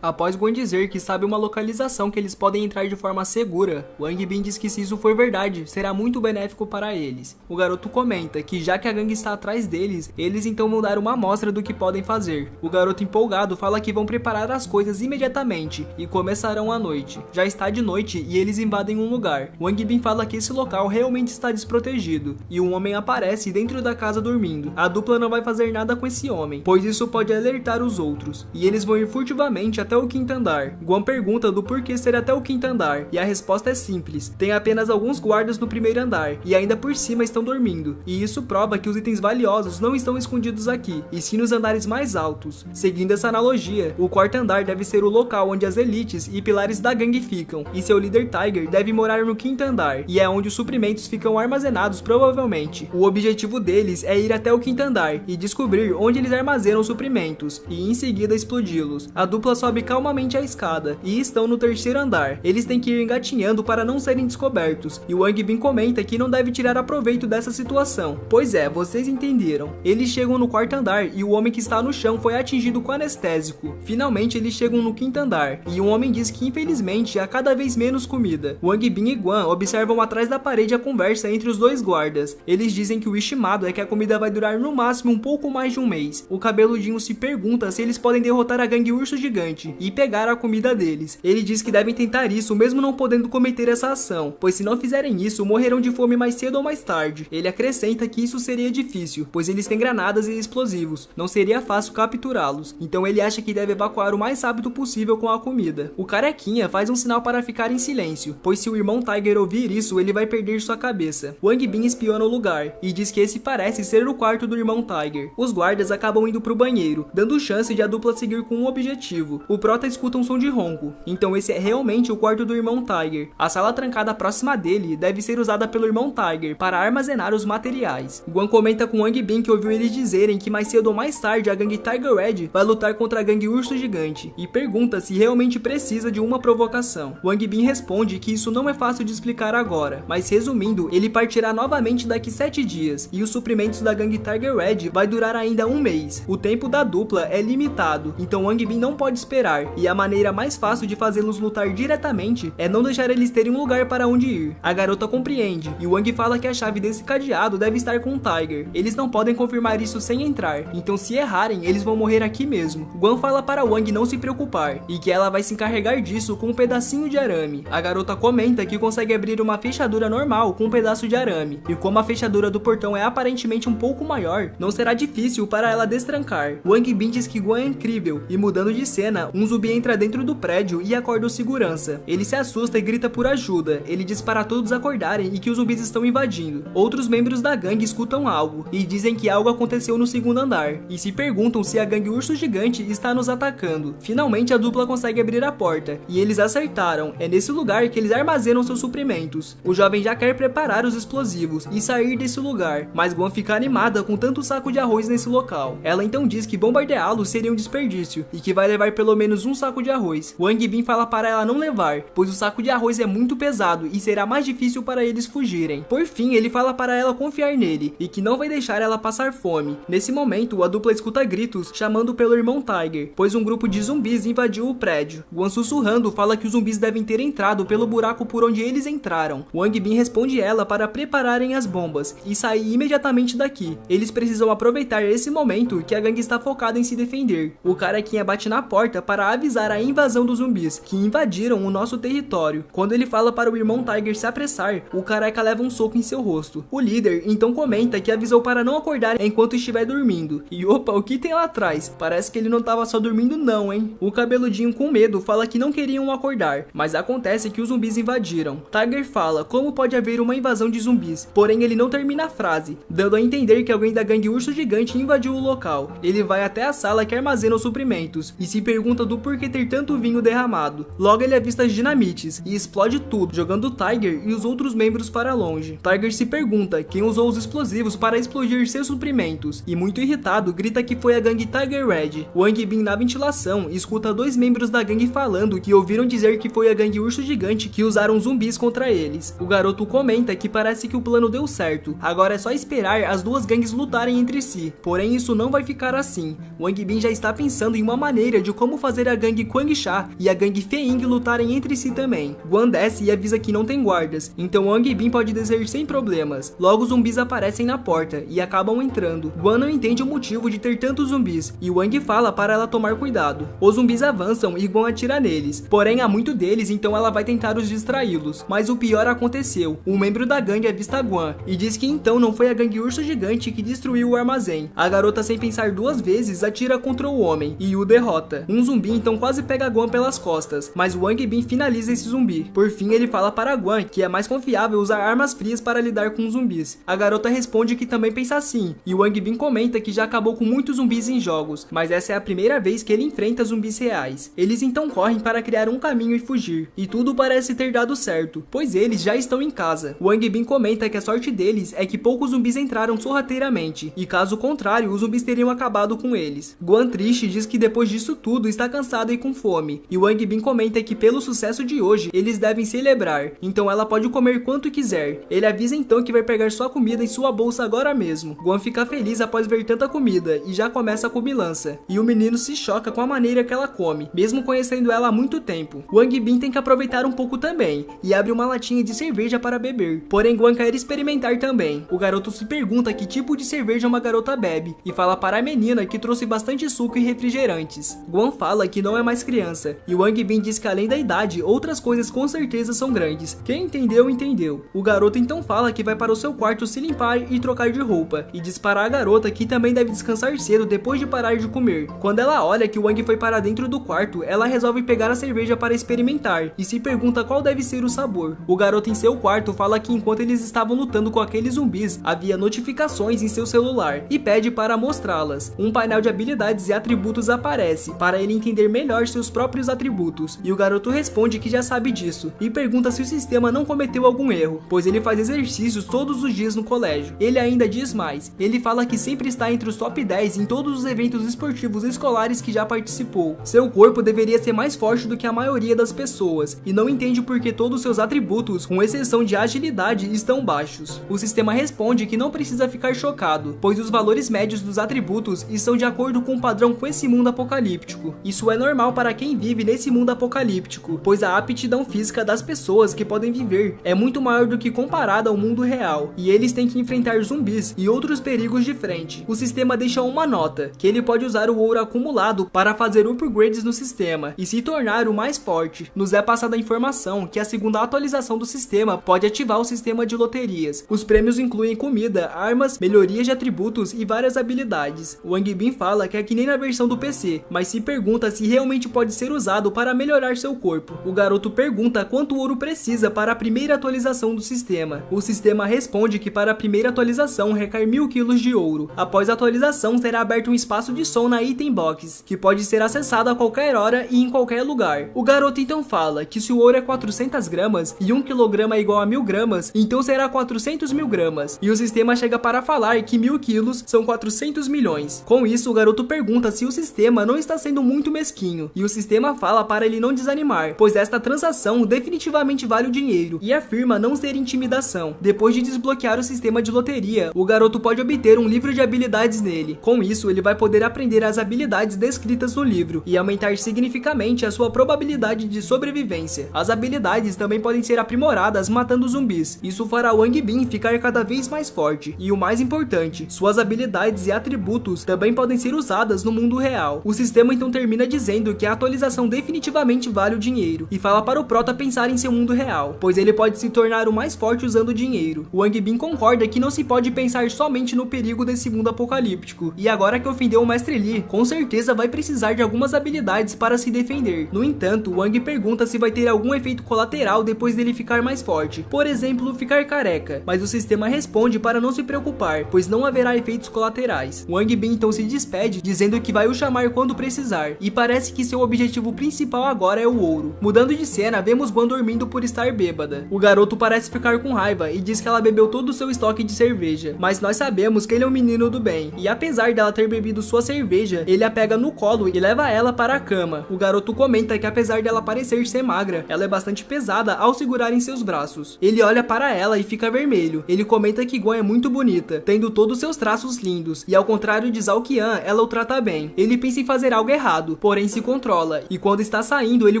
Após Guan dizer que sabe uma localização que eles podem entrar de forma segura, Wang Bin diz que se isso for verdade, será muito benéfico para eles. O garoto comenta que já que a gangue está atrás deles, eles então vão dar uma amostra do que podem fazer. O garoto empolgado fala que vão preparar as coisas imediatamente e começarão à noite. Já está de noite e eles invadem um lugar. Wang Bin fala que esse local realmente está desprotegido e um homem aparece dentro da casa dormindo. A dupla não vai fazer nada com esse homem, pois isso pode alertar os outros, e eles vão ir furtivamente até o 5º andar. Guan pergunta do porquê ser até o 5º andar, e a resposta é simples: tem apenas alguns guardas no 1º andar, e ainda por cima estão dormindo, e isso prova que os itens valiosos não estão escondidos aqui, e sim nos andares mais altos. Seguindo essa analogia, o 4º andar deve ser o local onde as elites e pilares da gangue ficam, e seu líder Tiger deve morar no 5º andar, e é onde os suprimentos ficam armazenados provavelmente. O objetivo deles é ir até o 5º andar e descobrir onde eles armazenam os suprimentos, e em seguida explodi-los. A dupla sobe calmamente a escada e estão no 3º andar. Eles têm que ir engatinhando para não serem descobertos, e Wang Bin comenta que não deve tirar proveito dessa situação. Pois é, vocês entenderam. Eles chegam no 4º andar e o homem que está no chão foi atingido com anestésico. Finalmente eles chegam no 5º andar e um homem diz que infelizmente há cada vez menos comida. Wang Bin e Guan observam atrás da parede a conversa entre os dois guardas. Eles dizem que o estimado é que a comida vai durar no máximo um pouco mais de um mês. O cabeludinho se pergunta se eles podem derrotar a gangue Urso Gigante e pegar a comida deles. Ele diz que devem tentar isso mesmo não podendo cometer essa ação, pois se não fizerem isso, morrerão de fome mais cedo ou mais tarde. Ele acrescenta que isso seria difícil, pois eles têm granadas e explosivos, não seria fácil capturá-los, então ele acha que deve evacuar o mais rápido possível com a comida. O carequinha faz um sinal para ficar em silêncio, pois se o irmão Tiger ouvir isso, ele vai perder sua cabeça. Wang Bin espiona o lugar e diz que esse parece ser o quarto do irmão Tiger. Os guardas acabam indo pro banheiro, dando chance de a dupla seguir com um objetivo. O prota escuta um som de ronco, então esse é realmente o quarto do irmão Tiger. A sala trancada próxima dele deve ser usada pelo irmão Tiger para armazenar os materiais. Guan comenta com Wang Bin que ouviu eles dizerem que mais cedo ou mais tarde a gangue Tiger Red vai lutar contra a gangue Urso Gigante e pergunta se realmente precisa de uma provocação. Wang Bin responde que isso não é fácil de explicar agora, mas resumindo, ele partirá novamente daqui 7 dias e os suprimentos da gangue Tiger Red vai durar ainda um mês. O tempo da dupla é limitado, então Wang Bin não pode esperar, e a maneira mais fácil de fazê-los lutar diretamente é não deixar eles terem um lugar para onde ir. A garota compreende, e Wang fala que a chave desse cadeado deve estar com o Tiger. Eles não podem confirmar isso sem entrar, então se errarem, eles vão morrer aqui mesmo. Guan fala para Wang não se preocupar, e que ela vai se encarregar disso com um pedacinho de arame. A garota comenta que consegue abrir uma fechadura normal com um pedaço de arame, e como a fechadura do portão é aparentemente um pouco maior, não será difícil para ela destrancar. Wang Bin diz que Guan é incrível, e mudando de cena, um zumbi entra dentro do prédio e acorda o segurança. Ele se assusta e grita por ajuda. Ele diz para todos acordarem e que os zumbis estão invadindo. Outros membros da gangue escutam algo e dizem que algo aconteceu no segundo andar e se perguntam se a gangue Urso Gigante está nos atacando. Finalmente a dupla consegue abrir a porta e eles acertaram. É nesse lugar que eles armazenam seus suprimentos. O jovem já quer preparar os explosivos e sair desse lugar, mas Gwen fica animada com tanto saco de arroz nesse local. Ela então diz que bombardeá-lo seria um desperdício e que vai levar pelo menos um saco de arroz. Wang Bin fala para ela não levar, pois o saco de arroz é muito pesado e será mais difícil para eles fugirem. Por fim, ele fala para ela confiar nele e que não vai deixar ela passar fome. Nesse momento, a dupla escuta gritos chamando pelo irmão Tiger, pois um grupo de zumbis invadiu o prédio. Gwen sussurrando fala que os zumbis devem ter entrado pelo buraco por onde eles entraram. Wang Bin responde ela para prepararem as bombas e sair imediatamente daqui. Eles precisam aproveitar esse momento que a gangue está focada em se defender. O carequinha bate na porta para avisar a invasão dos zumbis, que invadiram o nosso território. Quando ele fala para o irmão Tiger se apressar, o careca leva um soco em seu rosto. O líder então comenta que avisou para não acordar enquanto estiver dormindo. E opa, o que tem lá atrás? Parece que ele não estava só dormindo não, hein? O cabeludinho com medo fala que não queriam acordar, mas acontece que os zumbis invadiram. Tiger fala como pode haver uma invasão de zumbis, porém ele não termina a frase, dando a entender que alguém da gangue Urso Gigante invadiu o local. Ele vai até a sala que armazena os suprimentos e se pergunta do porquê ter tanto vinho derramado. Logo ele avista as dinamites e explode tudo, jogando Tiger e os outros membros para longe. Tiger se pergunta quem usou os explosivos para explodir seus suprimentos e muito irritado grita que foi a gangue Tiger Red. Wang Bin na ventilação escuta dois membros da gangue falando que ouviram dizer que foi a gangue Urso Gigante que usaram zumbis contra eles. O garoto comenta que parece que o plano deu certo, agora é só esperar as duas gangues lutarem entre si, porém isso não vai ficar assim. Wang Bin já está pensando em uma maneira de como fazer a gangue Quangsha e a gangue Feing lutarem entre si também. Gwen desce e avisa que não tem guardas, então Wang Bin pode descer sem problemas. Logo os zumbis aparecem na porta e acabam entrando. Gwen não entende o motivo de ter tantos zumbis e Wang fala para ela tomar cuidado. Os zumbis avançam e Gwen atira neles, porém há muito deles, então ela vai tentar os distraí-los. Mas o pior aconteceu. Um membro da gangue avista Gwen e diz que então não foi a gangue Urso Gigante que destruiu o armazém. A garota, sem pensar duas vezes, atira contra o homem e o derrota. Um zumbi então quase pega Gwen pelas costas, mas Wang Bin finaliza esse zumbi. Por fim, ele fala para Gwen que é mais confiável usar armas frias para lidar com os zumbis. A garota responde que também pensa assim, e Wang Bin comenta que já acabou com muitos zumbis em jogos, mas essa é a primeira vez que ele enfrenta zumbis reais. Eles então correm para criar um caminho e fugir, e tudo parece ter dado certo, pois eles já estão em casa. Wang Bin comenta que a sorte deles é que poucos zumbis entraram sorrateiramente, e caso contrário, os zumbis teriam acabado com eles. Gwen triste diz que depois disso tudo está cansada e com fome, e Wang Bin comenta que pelo sucesso de hoje, eles devem celebrar, então ela pode comer quanto quiser. Ele avisa então que vai pegar sua comida em sua bolsa agora mesmo. Gwen fica feliz após ver tanta comida, e já começa a comilança, e o menino se choca com a maneira que ela come, mesmo conhecendo ela há muito tempo. Wang Bin tem que aproveitar um pouco também, e abre uma latinha de cerveja para beber, porém Gwen quer experimentar também. O garoto se pergunta que tipo de cerveja uma garota bebe, e fala para a menina que trouxe bastante suco e refrigerantes. Gwen fala que não é mais criança, e Wang Bin diz que além da idade, outras coisas com certeza são grandes. Quem entendeu, entendeu. O garoto então fala que vai para o seu quarto se limpar e trocar de roupa, e diz para a garota que também deve descansar cedo depois de parar de comer. Quando ela olha que o Wang foi para dentro do quarto, ela resolve pegar a cerveja para experimentar, e se pergunta qual deve ser o sabor. O garoto em seu quarto fala que enquanto eles estavam lutando com aqueles zumbis, havia notificações em seu celular, e pede para mostrá-las. Um painel de habilidades e atributos aparece, para ele entender melhor seus próprios atributos, e o garoto responde que já sabe disso, e pergunta se o sistema não cometeu algum erro, pois ele faz exercícios todos os dias no colégio. Ele ainda diz mais, ele fala que sempre está entre os top 10 em todos os eventos esportivos escolares que já participou. Seu corpo deveria ser mais forte do que a maioria das pessoas, e não entende por que todos seus atributos, com exceção de agilidade, estão baixos. O sistema responde que não precisa ficar chocado, pois os valores médios dos atributos estão de acordo com o padrão com esse mundo apocalíptico. Isso é normal para quem vive nesse mundo apocalíptico, pois a aptidão física das pessoas que podem viver é muito maior do que comparada ao mundo real, e eles têm que enfrentar zumbis e outros perigos de frente. O sistema deixa uma nota, que ele pode usar o ouro acumulado para fazer upgrades no sistema e se tornar o mais forte. Nos é passada a informação que a segunda atualização do sistema pode ativar o sistema de loterias. Os prêmios incluem comida, armas, melhorias de atributos e várias habilidades. Wang Bin fala que é que nem na versão do PC, mas se pergunta pergunta se realmente pode ser usado para melhorar seu corpo. O garoto pergunta quanto ouro precisa para a primeira atualização do sistema. O sistema responde que para a primeira atualização requer 1000 kg de ouro. Após a atualização será aberto um espaço de som na Item Box, que pode ser acessado a qualquer hora e em qualquer lugar. O garoto então fala que se o ouro é 400 gramas e 1 kg é igual a 1000 gramas, então será 400 mil gramas. E o sistema chega para falar que 1000 quilos são 400 milhões. Com isso, o garoto pergunta se o sistema não está sendo muito mesquinho. E o sistema fala para ele não desanimar, pois esta transação definitivamente vale o dinheiro, e afirma não ser intimidação. Depois de desbloquear o sistema de loteria, o garoto pode obter um livro de habilidades nele. Com isso, ele vai poder aprender as habilidades descritas no livro e aumentar significativamente a sua probabilidade de sobrevivência. As habilidades também podem ser aprimoradas matando zumbis. Isso fará o Wang Bin ficar cada vez mais forte. E o mais importante, suas habilidades e atributos também podem ser usadas no mundo real. O sistema então termina dizendo que a atualização definitivamente vale o dinheiro e fala para o Prota pensar em seu mundo real, pois ele pode se tornar o mais forte usando o dinheiro. O Wang Bin concorda que não se pode pensar somente no perigo desse mundo apocalíptico, e agora que ofendeu o Mestre Li, com certeza vai precisar de algumas habilidades para se defender. No entanto, o Wang pergunta se vai ter algum efeito colateral depois dele ficar mais forte, por exemplo, ficar careca, mas o sistema responde para não se preocupar, pois não haverá efeitos colaterais. O Wang Bin então se despede, dizendo que vai o chamar quando precisar, e parece que seu objetivo principal agora é o ouro. Mudando de cena, vemos Guan dormindo por estar bêbada. O garoto parece ficar com raiva e diz que ela bebeu todo o seu estoque de cerveja, mas nós sabemos que ele é um menino do bem, e apesar dela ter bebido sua cerveja, ele a pega no colo e leva ela para a cama. O garoto comenta que apesar dela parecer ser magra, ela é bastante pesada ao segurar em seus braços. Ele olha para ela e fica vermelho. Ele comenta que Guan é muito bonita, tendo todos seus traços lindos, e ao contrário de Zhao Qian, ela o trata bem. Ele pensa em fazer algo errado, porém se controla, e quando está saindo, ele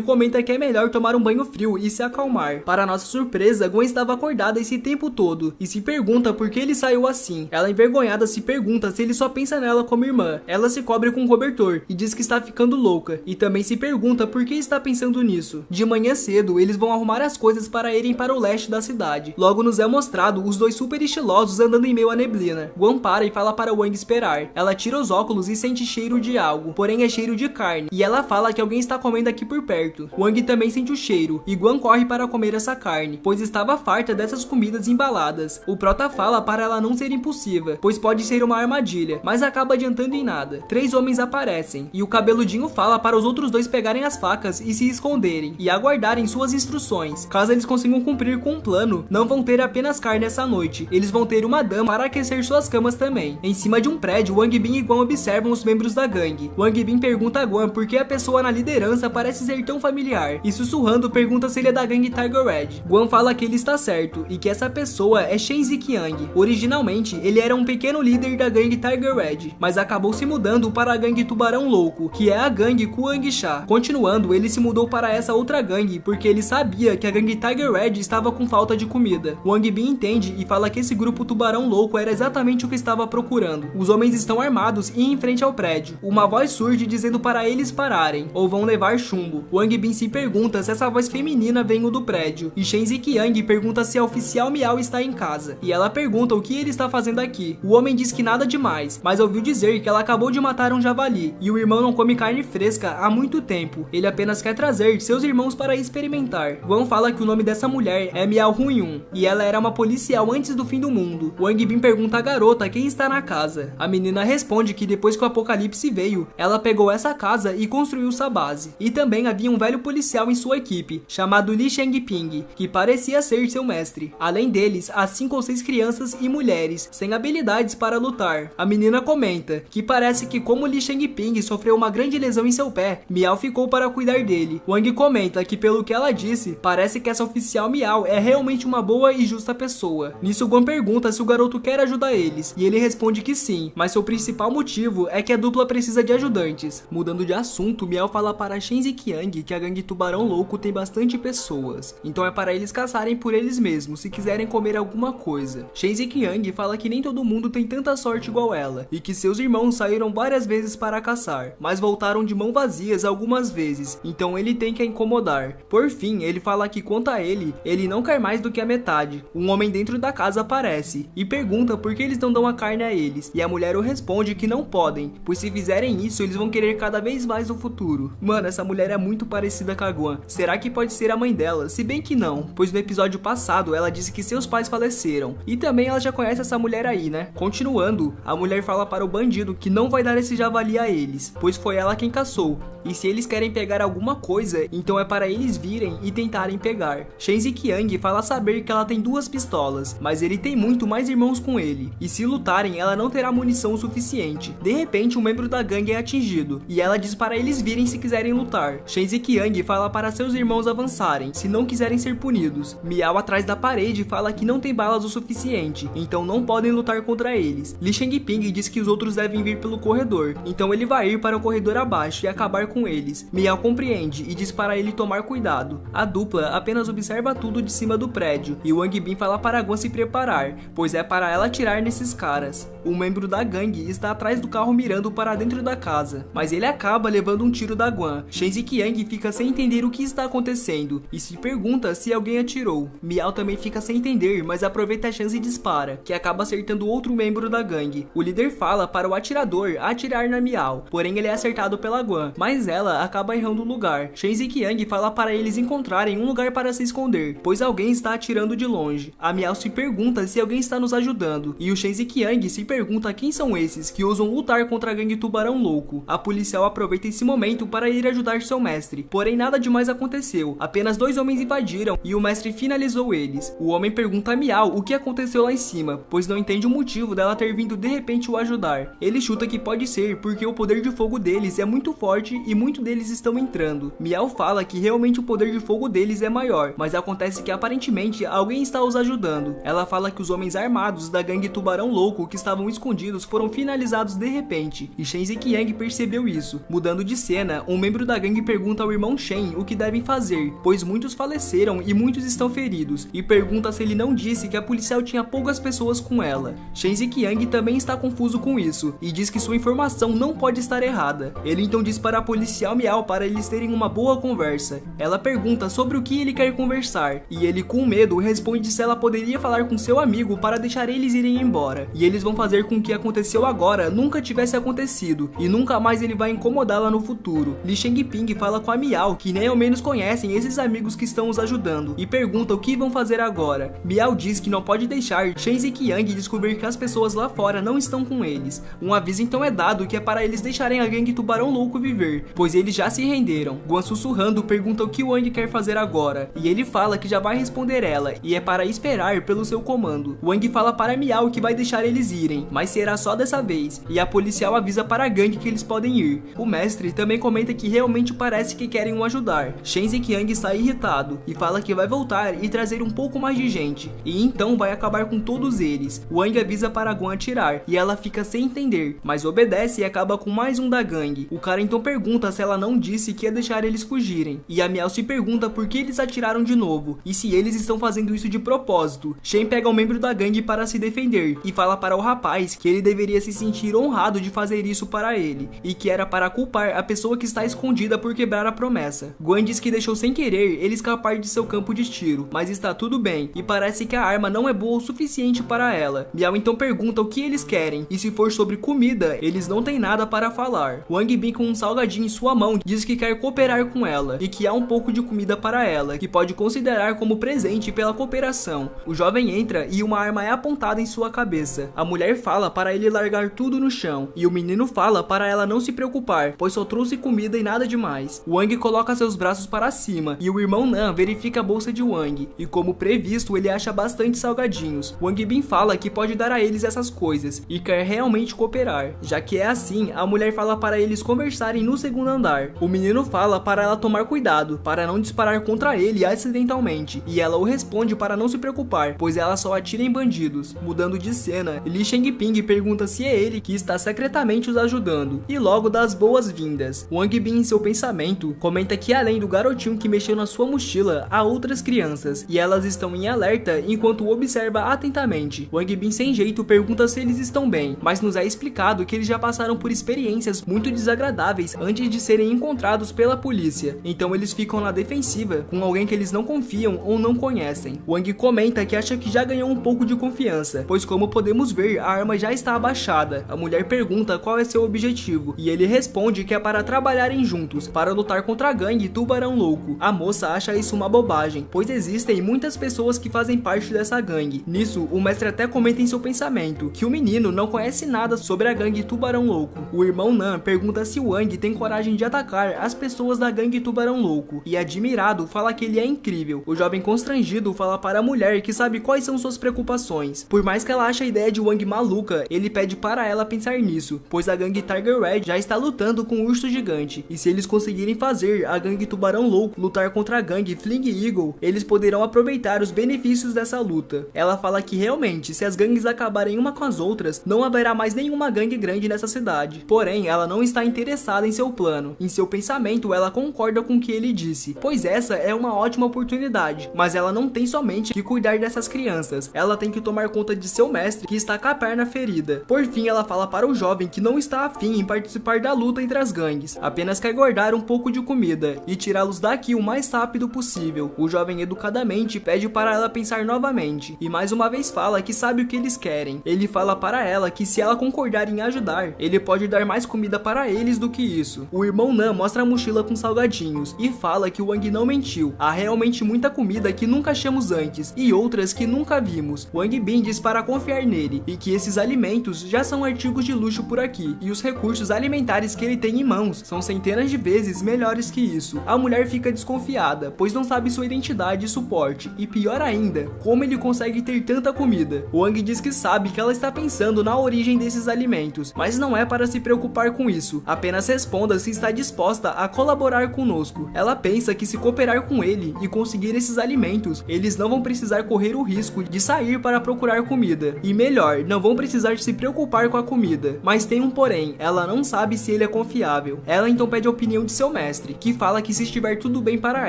comenta que é melhor tomar um banho frio e se acalmar. Para nossa surpresa, Guan estava acordada esse tempo todo, e se pergunta por que ele saiu assim. Ela envergonhada se pergunta se ele só pensa nela como irmã. Ela se cobre com um cobertor, e diz que está ficando louca, e também se pergunta por que está pensando nisso. De manhã cedo, eles vão arrumar as coisas para irem para o leste da cidade. Logo nos é mostrado os dois super estilosos andando em meio à neblina. Guan para e fala para Wang esperar. Ela tira os óculos e sente cheiro de algo, porém é cheiro de carne, e ela fala que alguém está comendo aqui por perto. Wang também sente o cheiro, e Guan corre para comer essa carne, pois estava farta dessas comidas embaladas. O Prota fala para ela não ser impulsiva, pois pode ser uma armadilha, mas acaba adiantando em nada. 3 homens aparecem, e o cabeludinho fala para os outros dois pegarem as facas e se esconderem, e aguardarem suas instruções. Caso eles consigam cumprir com o plano, não vão ter apenas carne essa noite, eles vão ter uma dama para aquecer suas camas também. Em cima de um prédio, Wang Bin e Guan observam os membros da gangue. Wang Bin pergunta a Guan por que a pessoa na liderança parece ser tão familiar, e sussurrando pergunta se ele é da gangue Tiger Red. Guan fala que ele está certo, e que essa pessoa é Shen Ziqiang. Originalmente, ele era um pequeno líder da gangue Tiger Red, mas acabou se mudando para a gangue Tubarão Louco, que é a gangue Kuang Sha. Continuando, ele se mudou para essa outra gangue, porque ele sabia que a gangue Tiger Red estava com falta de comida. Wang Bin entende e fala que esse grupo Tubarão Louco era exatamente o que estava procurando. Os homens estão armados e em frente ao prédio. Uma voz surge dizendo para eles pararem, ou vão levar chumbo. Wang Bin se pergunta se essa voz feminina vem do prédio, e Shen Ziqiang pergunta se a oficial Miao está em casa, e ela pergunta o que ele está fazendo aqui. O homem diz que nada demais, mas ouviu dizer que ela acabou de matar um javali, e o irmão não come carne fresca há muito tempo. Ele apenas quer trazer seus irmãos para experimentar. Guan fala que o nome dessa mulher é Miao Hunyun, e ela era uma policial antes do fim do mundo. Wang Bin pergunta à garota quem está na casa. A menina responde que depois que o apocalipse veio, ela pegou essa casa e construiu sua base. E também havia um velho policial em sua equipe, chamado Li Shengping, que parecia ser seu mestre. Além deles, há 5 ou 6 crianças e mulheres, sem habilidades para lutar. A menina comenta que parece que como Li Shengping sofreu uma grande lesão em seu pé, Miao ficou para cuidar dele. Wang comenta que pelo que ela disse, parece que essa oficial Miao é realmente uma boa e justa pessoa. Nisso Guan pergunta se o garoto quer ajudar eles, e ele responde que sim, mas seu principal motivo é que a dupla precisa de ajudantes. Mudando de assunto, Miao fala para Shen Ziqiang que a gangue Tubarão Louco tem bastante pessoas, então é para eles caçarem por eles mesmos se quiserem comer alguma coisa. Shen Ziqiang fala que nem todo mundo tem tanta sorte igual ela, e que seus irmãos saíram várias vezes para caçar, mas voltaram de mãos vazias algumas vezes, então ele tem que a incomodar. Por fim, ele fala que quanto a ele não quer mais do que a metade. Um homem dentro da casa aparece e pergunta por que eles não dão a carne a eles, e a mulher o responde que não podem, pois se fizerem isso eles vão querer cada vez vez mais no futuro. Mano, essa mulher é muito parecida com a Gwen. Será que pode ser a mãe dela? Se bem que não, pois no episódio passado ela disse que seus pais faleceram. E também ela já conhece essa mulher aí, né? Continuando, a mulher fala para o bandido que não vai dar esse javali a eles, pois foi ela quem caçou. E se eles querem pegar alguma coisa, então é para eles virem e tentarem pegar. Shenzi Qiang fala saber que ela tem 2 pistolas, mas ele tem muito mais irmãos com ele. E se lutarem, ela não terá munição o suficiente. De repente, um membro da gangue é atingido, e ela diz para eles virem se quiserem lutar. Shenzi Qiang fala para seus irmãos avançarem, se não quiserem ser punidos. Miao atrás da parede fala que não tem balas o suficiente, então não podem lutar contra eles. Li Shangping diz que os outros devem vir pelo corredor, então ele vai ir para o corredor abaixo e acabar com eles. Miao compreende e diz para ele tomar cuidado. A dupla apenas observa tudo de cima do prédio, e Wang Bin fala para Gwen se preparar, pois é para ela atirar nesses caras. Um membro da gangue está atrás do carro mirando para dentro da casa, mas ele acaba levando um tiro da Gwen. Shenzi Qiang fica sem entender o que está acontecendo e se pergunta se alguém atirou. Miao também fica sem entender, mas aproveita a chance e dispara, que acaba acertando outro membro da gangue. O líder fala para o atirador atirar na Miao, porém ele é acertado pela Gwen, mas ela acaba errando o lugar. Shenzi Qiang fala para eles encontrarem um lugar para se esconder, pois alguém está atirando de longe. A Miao se pergunta se alguém está nos ajudando, e o Shenzi Qiang se pergunta quem são esses que ousam lutar contra a gangue Tubarão Louco. A policial aproveita esse momento para ir ajudar seu mestre, porém nada demais aconteceu, apenas 2 homens invadiram e o mestre finalizou eles. O homem pergunta a Miao o que aconteceu lá em cima, pois não entende o motivo dela ter vindo de repente o ajudar. Ele chuta que pode ser porque o poder de fogo deles é muito forte e muitos deles estão entrando. Miao fala que realmente o poder de fogo deles é maior, mas acontece que aparentemente alguém está os ajudando. Ela fala que os homens armados da gangue Tubarão Louco que estavam escondidos foram finalizados de repente, e Shenzi Qiang percebeu isso. Mudando de cena, um membro da gangue pergunta ao irmão Shen o que devem fazer, pois muitos faleceram e muitos estão feridos, e pergunta se ele não disse que a policial tinha poucas pessoas com ela. Shenzi Qiang também está confuso com isso, e diz que sua informação não pode estar errada. Ele então diz para a policial Miao para eles terem uma boa conversa. Ela pergunta sobre o que ele quer conversar, e ele com medo responde se ela poderia falar com seu amigo para deixar eles irem embora, e eles vão fazer com que o que aconteceu agora nunca tivesse acontecido, e nunca mais ele vai incomodá-la no futuro. Li Shangping fala com a Miao que nem ao menos conhecem esses amigos que estão os ajudando, e pergunta o que vão fazer agora. Miao diz que não pode deixar Shenzi Qiang descobrir que as pessoas lá fora não estão com eles. Um aviso então é dado que é para eles deixarem a gangue Tubarão Louco viver, pois eles já se renderam. Gwen sussurrando pergunta o que Wang quer fazer agora, e ele fala que já vai responder ela, e é para esperar pelo seu comando. Wang fala para Miao que vai deixar eles irem, mas será só dessa vez, e a policial avisa para a gangue que eles podem ir. O mestre também comenta que realmente parece que querem o ajudar. Shenzi Qiang está irritado, e fala que vai voltar e trazer um pouco mais de gente, e então vai acabar com todos eles. Wang avisa para a Gwen atirar, e ela fica sem entender, mas obedece e acaba com mais um da gangue. O cara então pergunta se ela não disse que ia deixar eles fugirem, e a Miao se pergunta por que eles atiraram de novo, e se eles estão fazendo isso de propósito. Shen pega um membro da gangue para se defender, e fala para o rapaz que ele deveria se sentir honrado de fazer isso para ele, e que era para culpar a pessoa que está escondida por quebrar a promessa. Gwen diz que deixou sem querer ele escapar de seu campo de tiro, mas está tudo bem, e parece que a arma não é boa o suficiente para ela. Miao então pergunta o que eles querem, e se for sobre comida, eles não têm nada para falar. Wang Bin com um salgadinho em sua mão diz que quer cooperar com ela, e que há um pouco de comida para ela, que pode considerar como presente pela cooperação. O jovem entra e uma arma é apontada em sua cabeça. A mulher fala para ele largar tudo no chão, e o menino fala para ela não se preocupar, pois só trouxe comida e nada demais. Wang coloca seus braços para cima, e o irmão Nan verifica a bolsa de Wang, e como previsto ele acha bastante salgadinhos. Wang Bin fala que pode dar a eles essas coisas, e quer realmente cooperar. Já que é assim, a mulher fala para eles conversarem no segundo andar. O menino fala para ela tomar cuidado, para não disparar contra ele acidentalmente, e ela o responde para não se preocupar, pois ela só atira em bandidos. Mudando de cena, Li Shangping pergunta se é ele que está secretamente os ajudando, e logo dá as boas-vindas. Wang Bin em seu pensamento comenta que além do garotinho que mexeu na sua mochila, há outras crianças, e elas estão em alerta enquanto observa atentamente. Wang Bin sem jeito pergunta se eles estão bem, mas nos é explicado que eles já passaram por experiências muito desagradáveis antes de serem encontrados pela polícia, então eles ficam na defensiva com alguém que eles não confiam ou não conhecem. Wang comenta que acha que já ganhou um pouco de confiança, pois como podemos ver, a arma já está abaixada. A mulher pergunta qual é seu objetivo, e ele responde responde que é para trabalharem juntos, para lutar contra a gangue Tubarão Louco. A moça acha isso uma bobagem, pois existem muitas pessoas que fazem parte dessa gangue. Nisso, o mestre até comenta em seu pensamento que o menino não conhece nada sobre a gangue Tubarão Louco. O irmão Nan pergunta se o Wang tem coragem de atacar as pessoas da gangue Tubarão Louco, e admirado fala que ele é incrível. O jovem constrangido fala para a mulher que sabe quais são suas preocupações. Por mais que ela ache a ideia de Wang maluca, ele pede para ela pensar nisso, pois a gangue Tiger Red já está lutando com o urso gigante, e se eles conseguirem fazer a gangue Tubarão Louco lutar contra a gangue Flying Eagle, eles poderão aproveitar os benefícios dessa luta. Ela fala que realmente, se as gangues acabarem uma com as outras, não haverá mais nenhuma gangue grande nessa cidade. Porém, ela não está interessada em seu plano. Em seu pensamento, ela concorda com o que ele disse, pois essa é uma ótima oportunidade, mas ela não tem somente que cuidar dessas crianças, ela tem que tomar conta de seu mestre, que está com a perna ferida. Por fim, ela fala para o jovem que não está afim em participar da luta entre as gangues, apenas quer guardar um pouco de comida e tirá-los daqui o mais rápido possível. O jovem educadamente pede para ela pensar novamente, e mais uma vez fala que sabe o que eles querem. Ele fala para ela que se ela concordar em ajudar, ele pode dar mais comida para eles do que isso. O irmão Nan mostra a mochila com salgadinhos e fala que o Wang não mentiu. Há realmente muita comida que nunca achamos antes e outras que nunca vimos. Wang Bin diz para confiar nele e que esses alimentos já são artigos de luxo por aqui, e os recursos alimentares que ele tem em mãos são centenas de vezes melhores que isso. A mulher fica desconfiada, pois não sabe sua identidade e suporte, e pior ainda, como ele consegue ter tanta comida. Wang diz que sabe que ela está pensando na origem desses alimentos, mas não é para se preocupar com isso, apenas responda se está disposta a colaborar conosco. Ela pensa que se cooperar com ele e conseguir esses alimentos, eles não vão precisar correr o risco de sair para procurar comida, e melhor, não vão precisar se preocupar com a comida. Mas tem um porém, ela não sabe se ele é confiável. Ela então pede a opinião de seu mestre, que fala que se estiver tudo bem para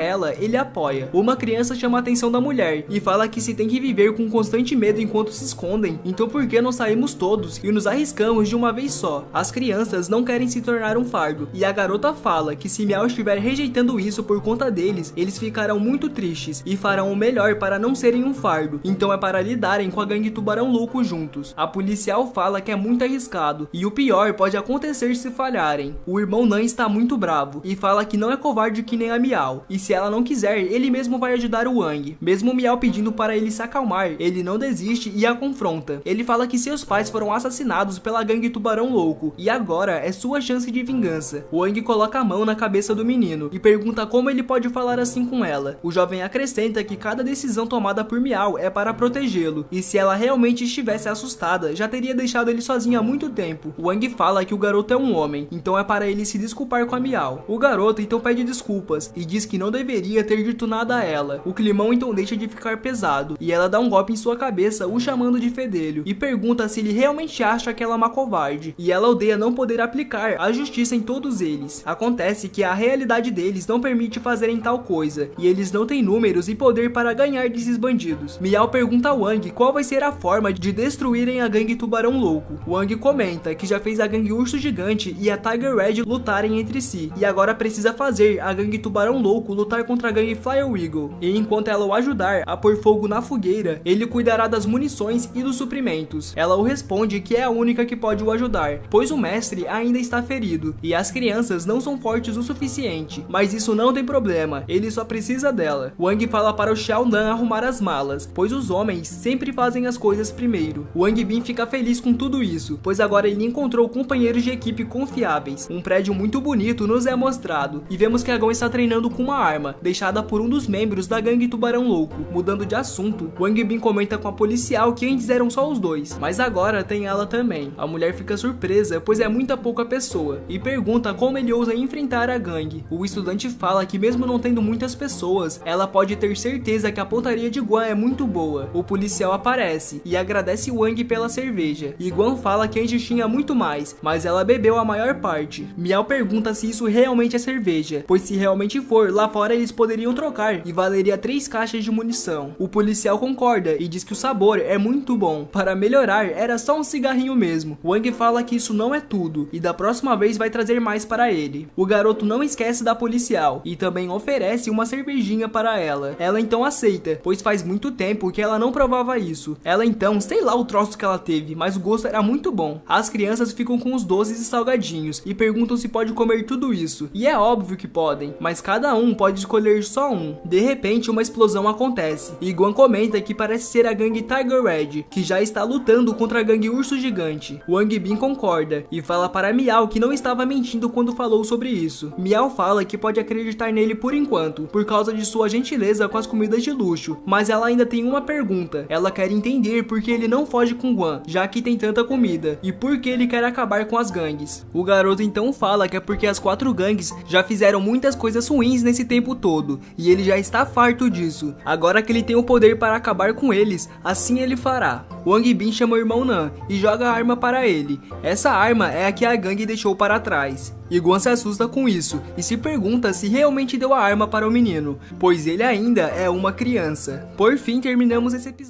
ela, ele apoia. Uma criança chama a atenção da mulher e fala que se tem que viver com constante medo enquanto se escondem, então por que não saímos todos e nos arriscamos de uma vez só? As crianças não querem se tornar um fardo, e a garota fala que se Miao estiver rejeitando isso por conta deles, eles ficarão muito tristes e farão o melhor para não serem um fardo, então é para lidarem com a gangue Tubarão Louco juntos. A policial fala que é muito arriscado e o pior pode acontecer se falharem. O irmão Nan está muito bravo e fala que não é covarde que nem a Miao, e se ela não quiser, ele mesmo vai ajudar o Wang. Mesmo Miao pedindo para ele se acalmar, ele não desiste e a confronta. Ele fala que seus pais foram assassinados pela gangue Tubarão Louco e agora é sua chance de vingança. O Wang coloca a mão na cabeça do menino e pergunta como ele pode falar assim com ela. O jovem acrescenta que cada decisão tomada por Miao é para protegê-lo, e se ela realmente estivesse assustada, já teria deixado ele sozinho há muito tempo. O Wang fala que o garoto é um homem, então é para ele se desculpar com a Miao. O garoto então pede desculpas e diz que não deveria ter dito nada a ela. O climão então deixa de ficar pesado e ela dá um golpe em sua cabeça, o chamando de fedelho, e pergunta se ele realmente acha que ela é uma covarde, e ela odeia não poder aplicar a justiça em todos eles. Acontece que a realidade deles não permite fazerem tal coisa, e eles não têm números e poder para ganhar desses bandidos. Miao pergunta a Wang qual vai ser a forma de destruírem a gangue Tubarão Louco. Wang comenta que já fez a gangue Urso Gigante e a Tiger Red lutarem entre si, e agora precisa fazer a gangue Tubarão Louco lutar contra a gangue Flying Eagle, e enquanto ela o ajudar a pôr fogo na fogueira, ele cuidará das munições e dos suprimentos. Ela o responde que é a única que pode o ajudar, pois o mestre ainda está ferido, e as crianças não são fortes o suficiente, mas isso não tem problema, ele só precisa dela. Wang fala para o Xiao Nan arrumar as malas, pois os homens sempre fazem as coisas primeiro. Wang Bin fica feliz com tudo isso, pois agora ele encontrou companheiros de equipe confiáveis. Um prédio muito bonito nos é mostrado, e vemos que a Gon está treinando com uma arma, deixada por um dos membros da gangue Tubarão Louco. Mudando de assunto, Wang Bin comenta com a policial que antes eram só os dois, mas agora tem ela também. A mulher fica surpresa, pois é muita pouca pessoa, e pergunta como ele ousa enfrentar a gangue. O estudante fala que mesmo não tendo muitas pessoas, ela pode ter certeza que a pontaria de Guan é muito boa. O policial aparece e agradece Wang pela cerveja, e Guan fala que antes tinha muito mais, mas ela bebeu a maior parte. Miao pergunta se isso realmente é cerveja, pois se realmente for, lá fora eles poderiam trocar e valeria 3 caixas de munição. O policial concorda e diz que o sabor é muito bom. Para melhorar, era só um cigarrinho mesmo. Wang fala que isso não é tudo e da próxima vez vai trazer mais para ele. O garoto não esquece da policial e também oferece uma cervejinha para ela. Ela então aceita, pois faz muito tempo que ela não provava isso. Ela então, sei lá o troço que ela teve, mas o gosto era muito bom. As crianças ficam com os doces e salgadinhos e perguntam se pode comer tudo isso. E é óbvio que podem, mas cada um pode escolher só um. De repente, uma explosão acontece, e Guan comenta que parece ser a gangue Tiger Red, que já está lutando contra a gangue Urso Gigante. Wang Bin concorda, e fala para Miao que não estava mentindo quando falou sobre isso. Miao fala que pode acreditar nele por enquanto, por causa de sua gentileza com as comidas de luxo, mas ela ainda tem uma pergunta. Ela quer entender por que ele não foge com Guan, já que tem tanta comida, e por que ele quer acabar com as gangues. O garoto então fala que é porque as 4 gangues já fizeram muitas coisas ruins nesse tempo todo, e ele já está farto disso. Agora que ele tem o poder para acabar com eles, assim ele fará. Wang Bin chama o irmão Nan e joga a arma para ele. Essa arma é a que a gangue deixou para trás. E Guan se assusta com isso e se pergunta se realmente deu a arma para o menino, pois ele ainda é uma criança. Por fim, terminamos esse episódio.